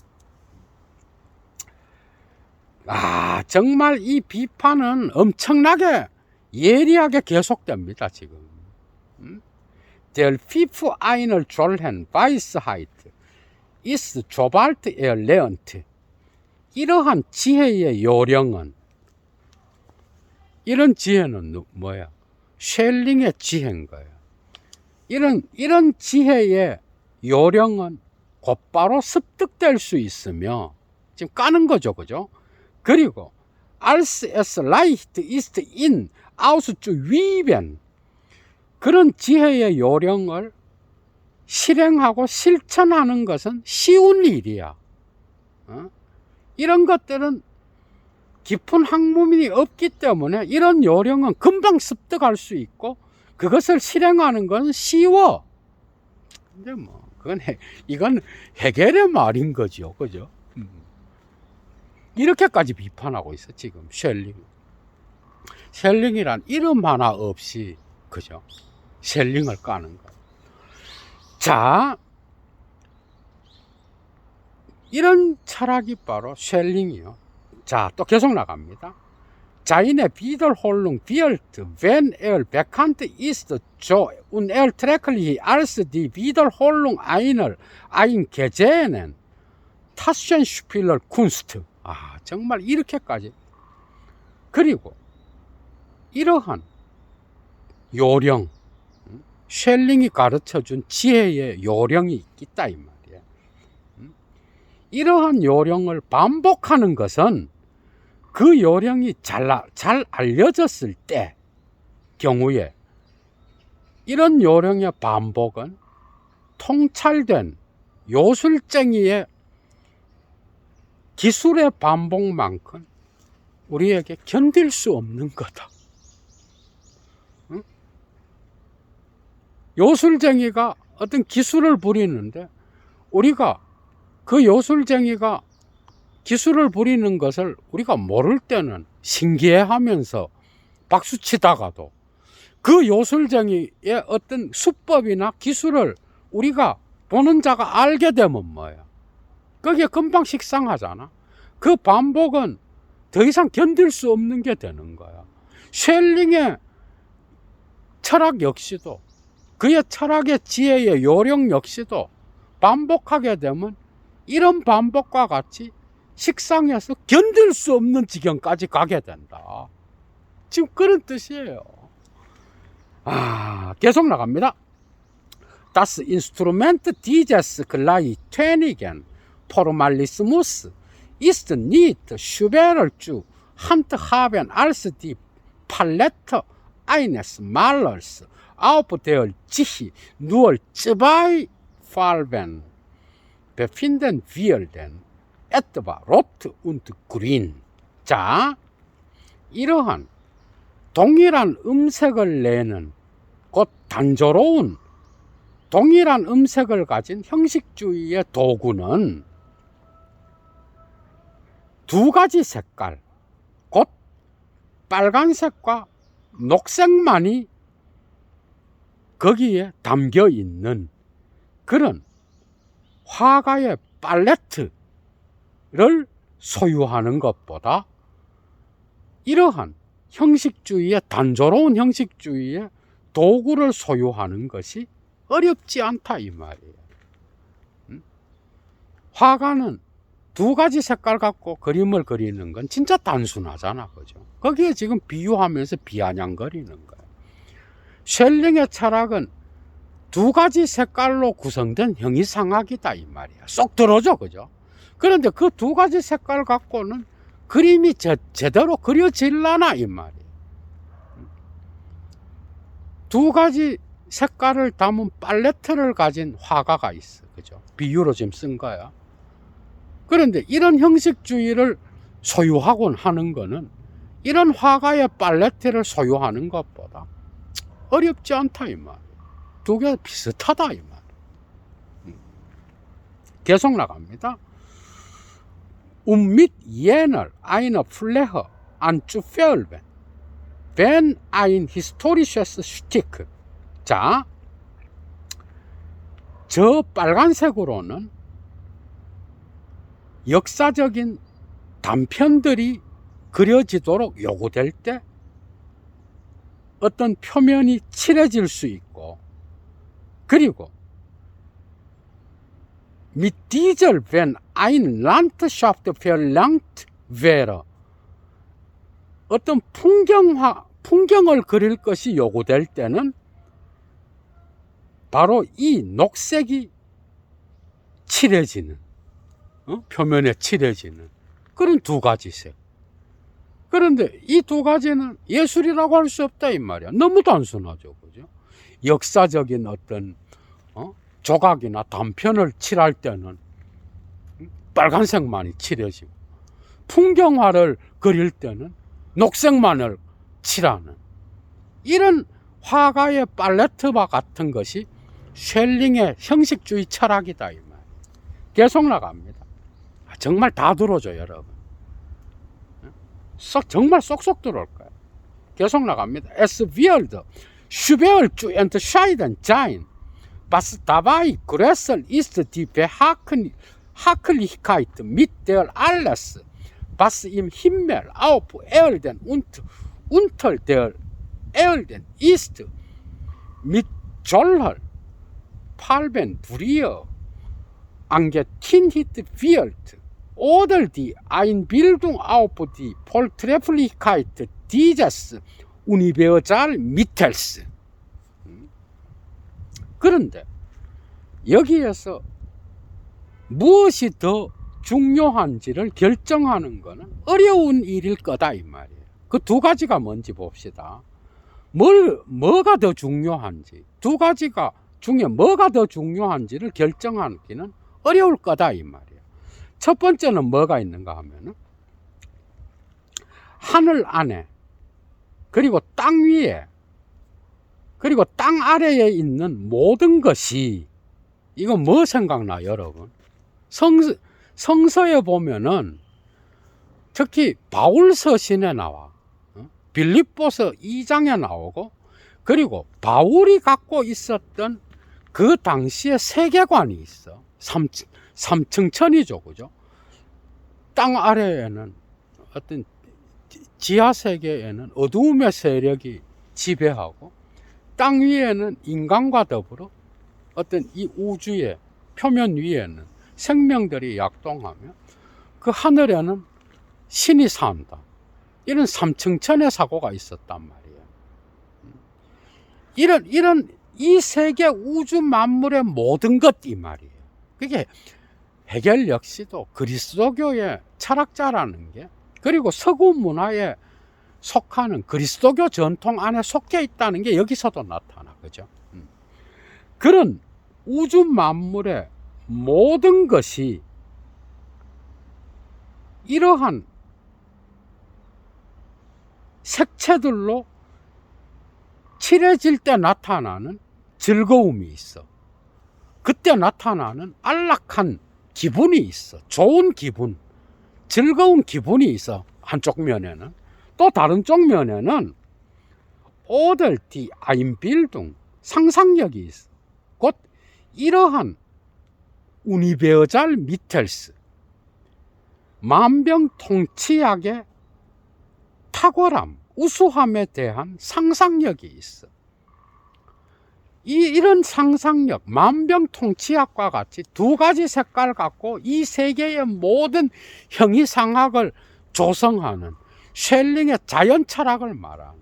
정말 이 비판은 엄청나게 예리하게 계속됩니다 지금. Der Pfiff einer solchen Weisheit ist sobald erlernt. 이러한 지혜의 요령은, 이런 지혜는 뭐야? 쉘링의 지혜인 거예요. 이런 지혜의 요령은 곧바로 습득될 수 있으며, 지금 까는 거죠, 그죠? 그리고 als es leicht ist in auszuüben, 그런 지혜의 요령을 실행하고 실천하는 것은 쉬운 일이야. 이런 것들은 깊은 학문이 없기 때문에 이런 요령은 금방 습득할 수 있고, 그것을 실행하는 건 쉬워. 근데 뭐 이건 해겔의 말인 거죠, 그죠? 이렇게까지 비판하고 있어 지금 쉘링. 쉘링이란 이름 하나 없이, 그죠? 쉘링을 까는 거. 자, 이런 철학이 바로 쉘링이요. 자, 또 계속 나갑니다. Seine Wiederholung wird, wenn bekannt ist, so unerträglich als die Wiederholung einer eingesehenen Taschenspieler Kunst. 정말 이렇게까지. 그리고 이러한 요령, 쉘링이 가르쳐준 지혜의 요령이 있다 이 말이에요. 이러한 요령을 반복하는 것은 그 요령이 잘 알려졌을 때 경우에 이런 요령의 반복은 통찰된 요술쟁이의 기술의 반복만큼 우리에게 견딜 수 없는 거다. 응? 요술쟁이가 어떤 기술을 부리는데 우리가 그 요술쟁이가 기술을 부리는 것을 우리가 모를 때는 신기해하면서 박수치다가도 그 요술쟁이의 어떤 수법이나 기술을 우리가 보는 자가 알게 되면 뭐야? 그게 금방 식상하잖아. 그 반복은 더 이상 견딜 수 없는 게 되는 거야. 쉘링의 철학 역시도 그의 철학의 지혜의 요령 역시도 반복하게 되면 이런 반복과 같이 식상해서 견딜 수 없는 지경까지 가게 된다. 지금 그런 뜻이에요. 계속 나갑니다. Das Instrument dieses Gleichtönigen Formalismus ist nicht schwerer zu handhaben als die Palette eines Malers, auf der sich nur zwei Farben befinden würden, etwa Rot und Grün. 자, 이러한 동일한 음색을 내는 곧 단조로운 동일한 음색을 가진 형식주의의 도구는 두 가지 색깔, 곧 빨간색과 녹색만이 거기에 담겨 있는 그런 화가의 팔레트를 소유하는 것보다 이러한 형식주의의 단조로운 형식주의의 도구를 소유하는 것이 어렵지 않다 이 말이에요. 화가는 두 가지 색깔 갖고 그림을 그리는 건 진짜 단순하잖아, 그죠? 거기에 지금 비유하면서 비아냥거리는 거예요. 쉘링의 철학은 두 가지 색깔로 구성된 형이상학이다 이 말이야. 쏙 들어줘, 그죠? 그런데 그 두 가지 색깔 갖고는 그림이 제대로 그려질라나 이 말이에요. 두 가지 색깔을 담은 팔레트를 가진 화가가 있어, 그죠? 비유로 지금 쓴 거야. 그런데 이런 형식주의를 소유하곤 하는 거는 이런 화가의 팔레트를 소유하는 것보다 어렵지 않다 이 말. 두 개 비슷하다 이 말. 계속 나갑니다. mit jener eine Fläche anzuführen, wenn ein historisches Stück. 자, 저 빨간색으로는 역사적인 단편들이 그려지도록 요구될 때 어떤 표면이 칠해질 수 있고, 그리고 mit dieser wenn ein Landschaft verlangt wäre, 어떤 풍경을 그릴 것이 요구될 때는 바로 이 녹색이 칠해지는, 표면에 칠해지는 그런 두 가지 색. 그런데 이 두 가지는 예술이라고 할 수 없다 이 말이야. 너무 단순하죠, 그죠? 역사적인 어떤 조각이나 단편을 칠할 때는 빨간색만이 칠해지고, 풍경화를 그릴 때는 녹색만을 칠하는 이런 화가의 팔레트와 같은 것이 쉘링의 형식주의 철학이다 이 말. 계속 나갑니다. 정말 다 들어줘 여러분. 정말 쏙쏙 들어올 거예요. 계속 나갑니다. Es wird schwer zu entscheiden sein, was dabei größer ist die Behaglichkeit mit der alles, was im Himmel, auf Erden und unter der Erde ist, mit solcher Farben früher angetintet wird, oder die Einbildung auf die Vortrefflichkeit dieses Universalmittels. 그런데 여기에서 무엇이 더 중요한지를 결정하는 것은 어려운 일일 거다 이 말이에요. 그 두 가지가 뭔지 봅시다. 뭐가 더 중요한지, 두 가지가 중에 뭐가 더 중요한지를 결정하기는 어려울 거다 이 말이에요. 첫 번째는 뭐가 있는가 하면은 하늘 안에, 그리고 땅 위에, 그리고 땅 아래에 있는 모든 것이, 이거 뭐 생각나 여러분? 성서에 보면은 특히 바울 서신에 나와, 빌립보서 2장에 나오고, 그리고 바울이 갖고 있었던 그 당시의 세계관이 있어. 삼층천이죠, 그죠? 땅 아래에는 어떤 지하 세계에는 어두움의 세력이 지배하고, 땅 위에는 인간과 더불어 어떤 이 우주의 표면 위에는 생명들이 약동하며, 그 하늘에는 신이 산다. 이런 삼층천의 사고가 있었단 말이에요. 이런 이 세계 우주 만물의 모든 것 이 말이에요. 그게 헤겔 역시도 그리스도교의 철학자라는 게, 그리고 서구 문화에 속하는 그리스도교 전통 안에 속해 있다는 게 여기서도 나타나, 그죠? 그런 우주 만물의 모든 것이 이러한 색채들로 칠해질 때 나타나는 즐거움이 있어. 그때 나타나는 안락한 기분이 있어. 좋은 기분, 즐거운 기분이 있어. 한쪽 면에는. 또 다른 쪽 면에는 오들 디 아인빌둥, 상상력이 있어. 곧 이러한 우니베어잘 미텔스, 만병통치약의 탁월함, 우수함에 대한 상상력이 있어. 이런 상상력, 만병통치약과 같이 두 가지 색깔 갖고 이 세계의 모든 형이상학을 조성하는 쉘링의 자연 철학을 말하는.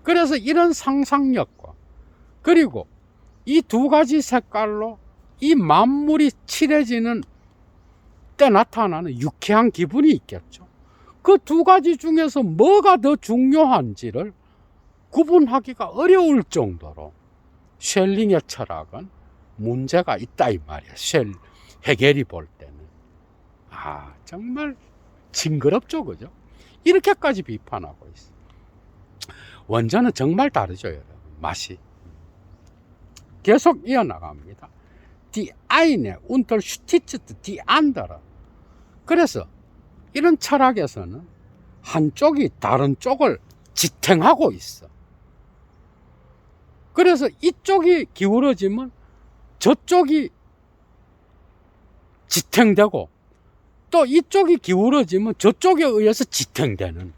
그래서 이런 상상력과, 그리고 이 두 가지 색깔로 이 만물이 칠해지는 때 나타나는 유쾌한 기분이 있겠죠. 그 두 가지 중에서 뭐가 더 중요한지를 구분하기가 어려울 정도로 쉘링의 철학은 문제가 있다 이 말이야. 헤겔이 볼 때는. 정말 징그럽죠, 그죠? 이렇게까지 비판하고 있어. 원전은 정말 다르죠, 여러분. 맛이. 계속 이어나갑니다. Die eine unterstützt die andere. 그래서 이런 철학에서는 한쪽이 다른 쪽을 지탱하고 있어. 그래서 이쪽이 기울어지면 저쪽이 지탱되고, 또 이쪽이 기울어지면 저쪽에 의해서 지탱되는.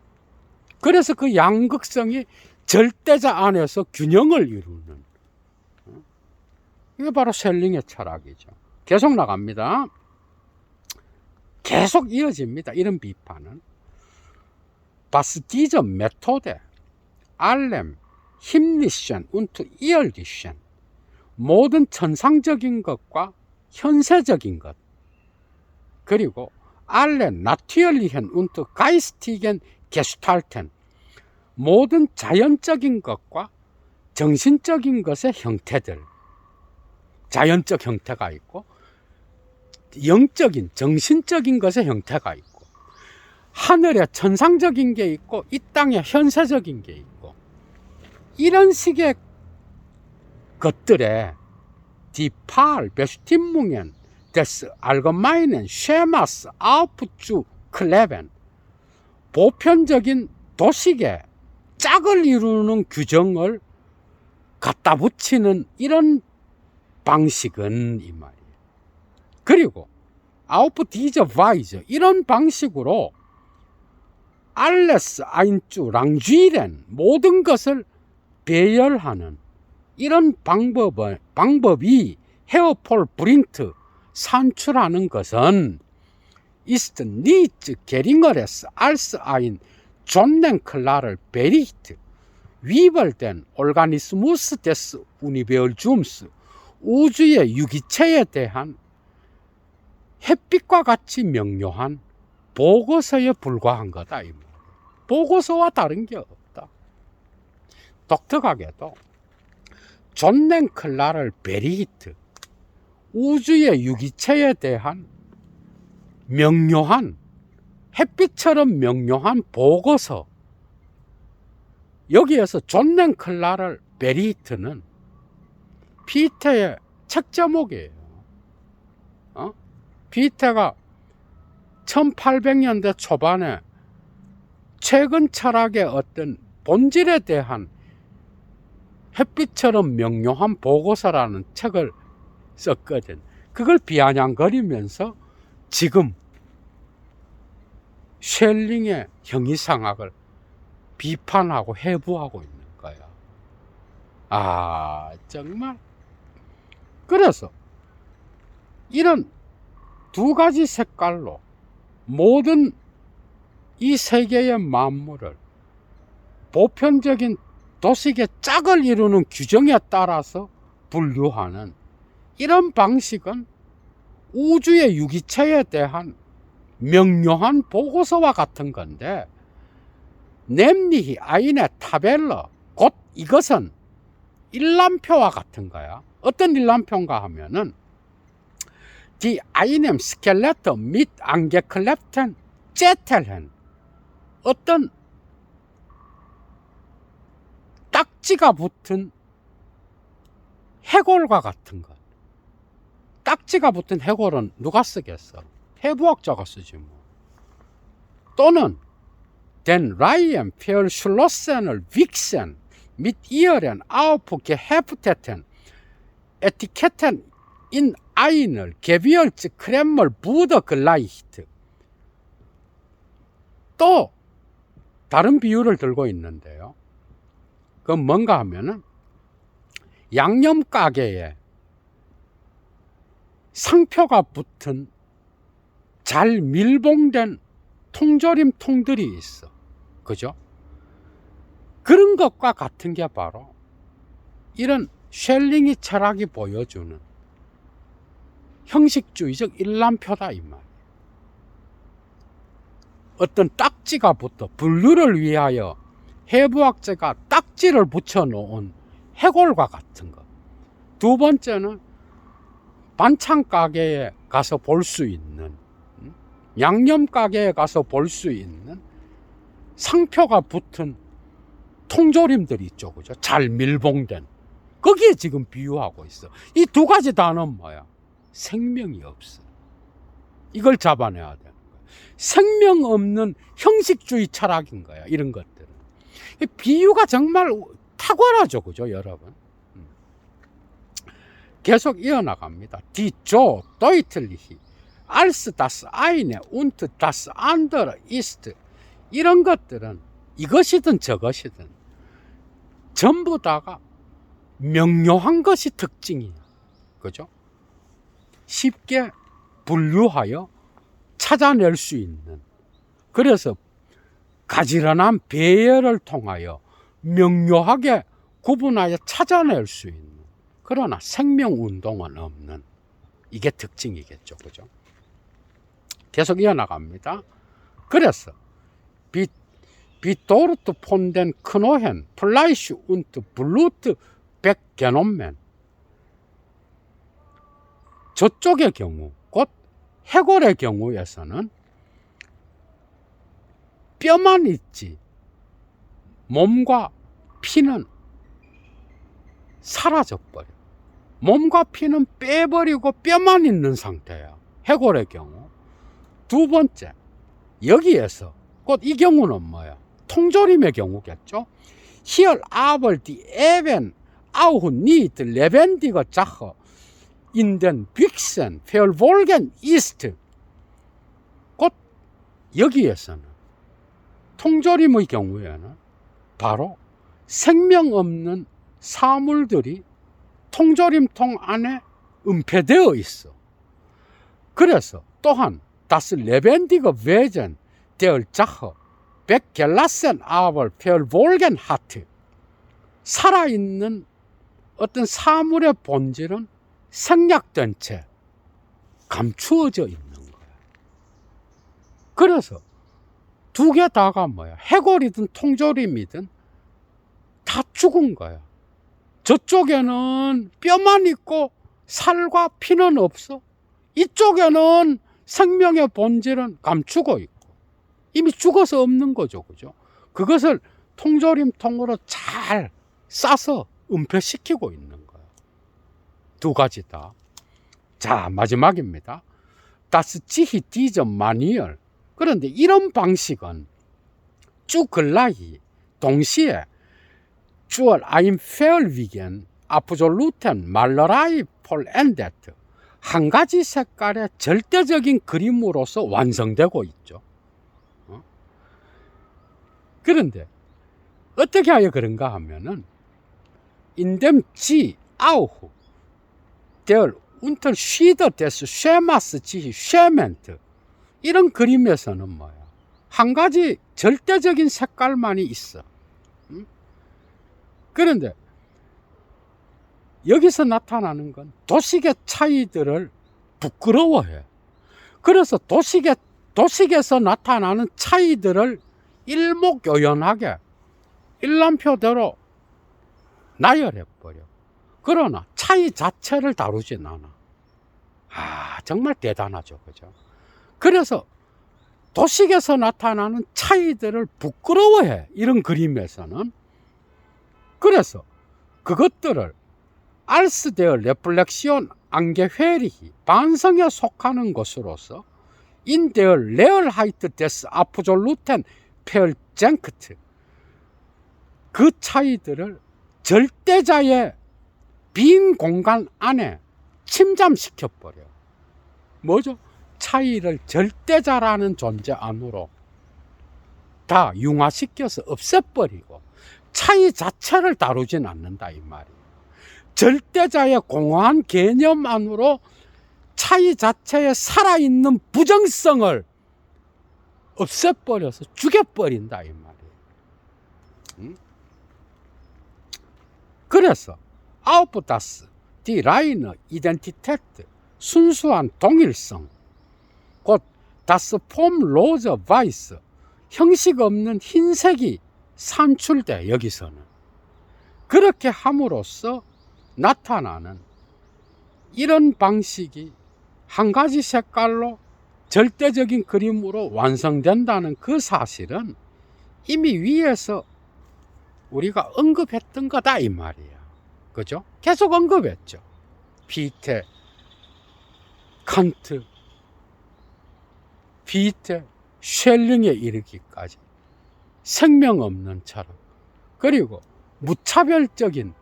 그래서 그 양극성이 절대자 안에서 균형을 이루는. 이게 바로 셀링의 철학이죠. 계속 나갑니다. 계속 이어집니다. 이런 비판은. 바스티저 메토데, 알렘, 힘리션, 운투 이얼디션. 모든 천상적인 것과 현세적인 것. 그리고 알렌, 나티얼리헨, 운투 가이스티겐, 게슈탈텐. 모든 자연적인 것과 정신적인 것의 형태들. 자연적 형태가 있고, 영적인, 정신적인 것의 형태가 있고, 하늘에 천상적인 게 있고, 이 땅에 현세적인 게 있고, 이런 식의 것들에 die Paar Bestimmungen des allgemeinen Schemas aufzukleben, 보편적인 도식의 짝을 이루는 규정을 갖다 붙이는 이런 방식은 이 말이에요. 그리고 auf diese Weise, 이런 방식으로 alles einzurangieren, 모든 것을 배열하는 이런 방법이 헤어폴 브린트 산출하는 것은 ist nicht geringeres als ein 존넨클라를 베리히트, 위벌된 오르가니스무스 데스 우니베얼줌스, 우주의 유기체에 대한 햇빛과 같이 명료한 보고서에 불과한 거다. 보고서와 다른 게 없다. 독특하게도 존넨클라를 베리히트, 우주의 유기체에 대한 명료한 햇빛처럼 명료한 보고서, 여기에서 존 클라럴 베리히트는 피테의 책 제목이에요. 피테가 1800년대 초반에 최근 철학의 어떤 본질에 대한 햇빛처럼 명료한 보고서라는 책을 썼거든. 그걸 비아냥거리면서 지금 쉘링의 형이상학을 비판하고 해부하고 있는 거야. 정말. 그래서 이런 두 가지 색깔로 모든 이 세계의 만물을 보편적인 도식의 짝을 이루는 규정에 따라서 분류하는 이런 방식은 우주의 유기체에 대한 명료한 보고서와 같은 건데, 넴리히 아인의 타벨러, 곧 이것은 일람표와 같은 거야. 어떤 일람표인가 하면은 Die einem Skeleton mit angeklebten Zetteln, 어떤 딱지가 붙은 해골과 같은 것. 딱지가 붙은 해골은 누가 쓰겠어? 해부학자가 쓰지 뭐. 또는 Den Reihen verschlossene Wichsen mit ihren aufgehefteten Etiketten in einer Gewürzkreml Buddha-Gleicht. 또 다른 비유를 들고 있는데요. 그건 뭔가 하면은 양념 가게에 상표가 붙은 잘 밀봉된 통조림 통들이 있어. 그죠? 그런 것과 같은 게 바로 이런 쉘링이 철학이 보여주는 형식주의적 일람표다, 이 말이에요. 어떤 딱지가 붙어 분류를 위하여 해부학자가 딱지를 붙여놓은 해골과 같은 것. 두 번째는 반찬 가게에 가서 볼 수 있는, 양념 가게에 가서 볼 수 있는 상표가 붙은 통조림들이 있죠. 그죠? 잘 밀봉된. 거기에 지금 비유하고 있어. 이 두 가지 단어는 뭐야? 생명이 없어. 이걸 잡아내야 되는 거야. 생명 없는 형식주의 철학인 거야. 이런 것들은. 비유가 정말 탁월하죠. 그죠, 여러분? 계속 이어나갑니다. Die so deutlich als das eine und das andere ist. 이런 것들은 이것이든 저것이든 전부 다가 명료한 것이 특징이야. 그죠? 쉽게 분류하여 찾아낼 수 있는, 그래서 가지런한 배열을 통하여 명료하게 구분하여 찾아낼 수 있는, 그러나 생명운동은 없는, 이게 특징이겠죠. 그죠? 계속 이어나갑니다. 그래서 비토르트 폰덴 크노헨 플라이슈 운트 블루트 백게놈맨, 저쪽의 경우, 곧 해골의 경우에서는 뼈만 있지 몸과 피는 사라져버려. 몸과 피는 빼버리고 뼈만 있는 상태야, 해골의 경우. 두 번째, 여기에서 곧 이 경우는 뭐야? 통조림의 경우겠죠. Hier aber die eben auch nicht lebendige Sache in den Büchsen verborgen ist. 곧 여기에서는, 통조림의 경우에는 바로 생명 없는 사물들이 통조림통 안에 은폐되어 있어. 그래서 또한 das lebendige Wesen der Sache weggelassen aber verborgen hat. 살아있는 어떤 사물의 본질은 생략된 채 감추어져 있는 거야. 그래서 두 개 다가 뭐야? 해골이든 통조림이든 다 죽은 거야. 저쪽에는 뼈만 있고 살과 피는 없어. 이쪽에는 생명의 본질은 감추고 있고. 이미 죽어서 없는 거죠. 그죠? 그것을 통조림통으로 잘 싸서 은폐시키고 있는 거예요. 두 가지 다. 자, 마지막입니다. Das ziehe diese Manier. 그런데 이런 방식은 zugleich 동시에 zur einfältigen absoluten Malerei vollendet 한 가지 색깔의 절대적인 그림으로서 완성되고 있죠. 그런데 어떻게 하여 그런가 하면은 indem sie auch der Unterschied des Schemas sich schämt 이런 그림에서는 뭐야? 한 가지 절대적인 색깔만이 있어. 그런데 여기서 나타나는 건 도식의 차이들을 부끄러워해. 그래서 도식에서 나타나는 차이들을 일목요연하게 일람표대로 나열해버려. 그러나 차이 자체를 다루진 않아. 정말 대단하죠. 그죠? 그래서 도식에서 나타나는 차이들을 부끄러워해. 이런 그림에서는. 그래서 그것들을 als der Reflexion angehörig 반성에 속하는 것으로서 in der Realheit des absoluten Versenkt 그 차이들을 절대자의 빈 공간 안에 침잠시켜버려. 뭐죠? 차이를 절대자라는 존재 안으로 다 융화시켜서 없애버리고 차이 자체를 다루진 않는다 이 말이에요. 절대자의 공허한 개념 안으로 차이 자체에 살아있는 부정성을 없애버려서 죽여버린다 이 말이에요. 그래서 auf das die reine Identität 순수한 동일성 곧 das formlose Weiß 형식 없는 흰색이 산출돼. 여기서는 그렇게 함으로써 나타나는 이런 방식이 한 가지 색깔로 절대적인 그림으로 완성된다는 그 사실은 이미 위에서 우리가 언급했던 거다 이 말이야. 그죠? 계속 언급했죠. 피테, 칸트, 피테, 쉘링에 이르기까지 생명 없는 철학, 그리고 무차별적인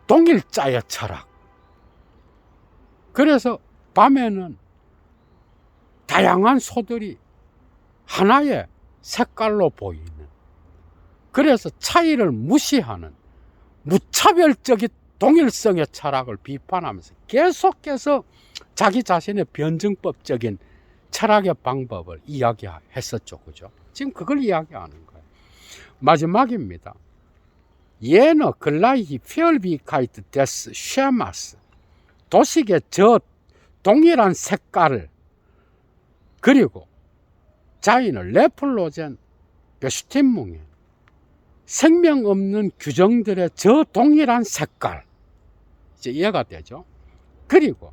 동일자의 철학. 그래서 밤에는 다양한 소들이 하나의 색깔로 보이는, 그래서 차이를 무시하는 무차별적인 동일성의 철학을 비판하면서 계속해서 자기 자신의 변증법적인 철학의 방법을 이야기했었죠. 그죠? 지금 그걸 이야기하는 거예요. 마지막입니다. Jene gleiche Farbigkeit des Schemas 도식의 저 동일한 색깔을 그리고 자인을 레플로젠 베슈틴뭉에 생명 없는 규정들의 저 동일한 색깔 이제 이해가 되죠. 그리고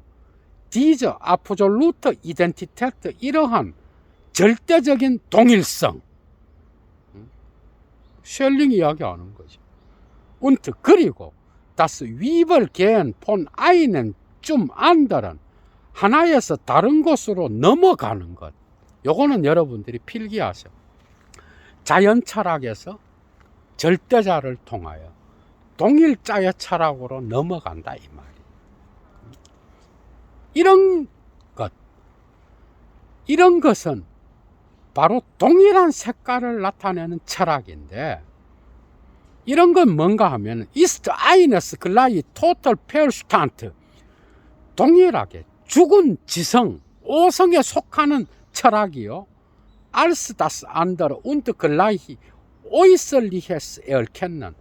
diese absolute Identität 이러한 절대적인 동일성 쉘링이 이야기하는 거죠. und 그리고 das Übergehen von einem zum anderen 하나에서 다른 곳으로 넘어가는 것. 요거는 여러분들이 필기하세요. 자연 철학에서 절대자를 통하여 동일자의 철학으로 넘어간다 이 말이에요. 이런 것은 바로 동일한 색깔을 나타내는 철학인데, 이런 건 뭔가 하면 ist eines gleich total Verstand 동일하게 죽은 지성, 오성에 속하는 철학이요. als das andere und gleich äußerliches erkennen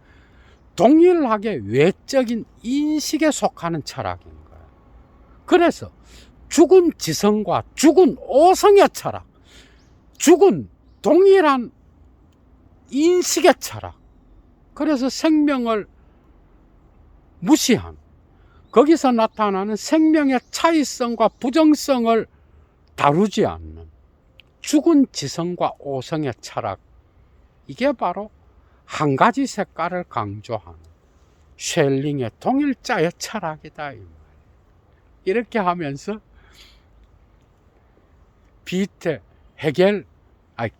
동일하게 외적인 인식에 속하는 철학인 거예요. 그래서 죽은 지성과 죽은 오성의 철학, 죽은 동일한 인식의 철학, 그래서 생명을 무시한, 거기서 나타나는 생명의 차이성과 부정성을 다루지 않는 죽은 지성과 오성의 철학, 이게 바로 한 가지 색깔을 강조하는 쉘링의 동일자의 철학이다. 이렇게 하면서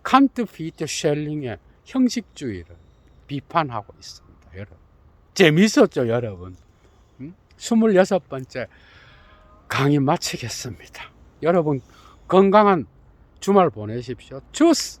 칸트, 피테, 쉘링의 형식주의를 비판하고 있습니다. 여러분, 재밌었죠, 여러분? 26번째 강의 마치겠습니다. 여러분, 건강한 주말 보내십시오. 주스!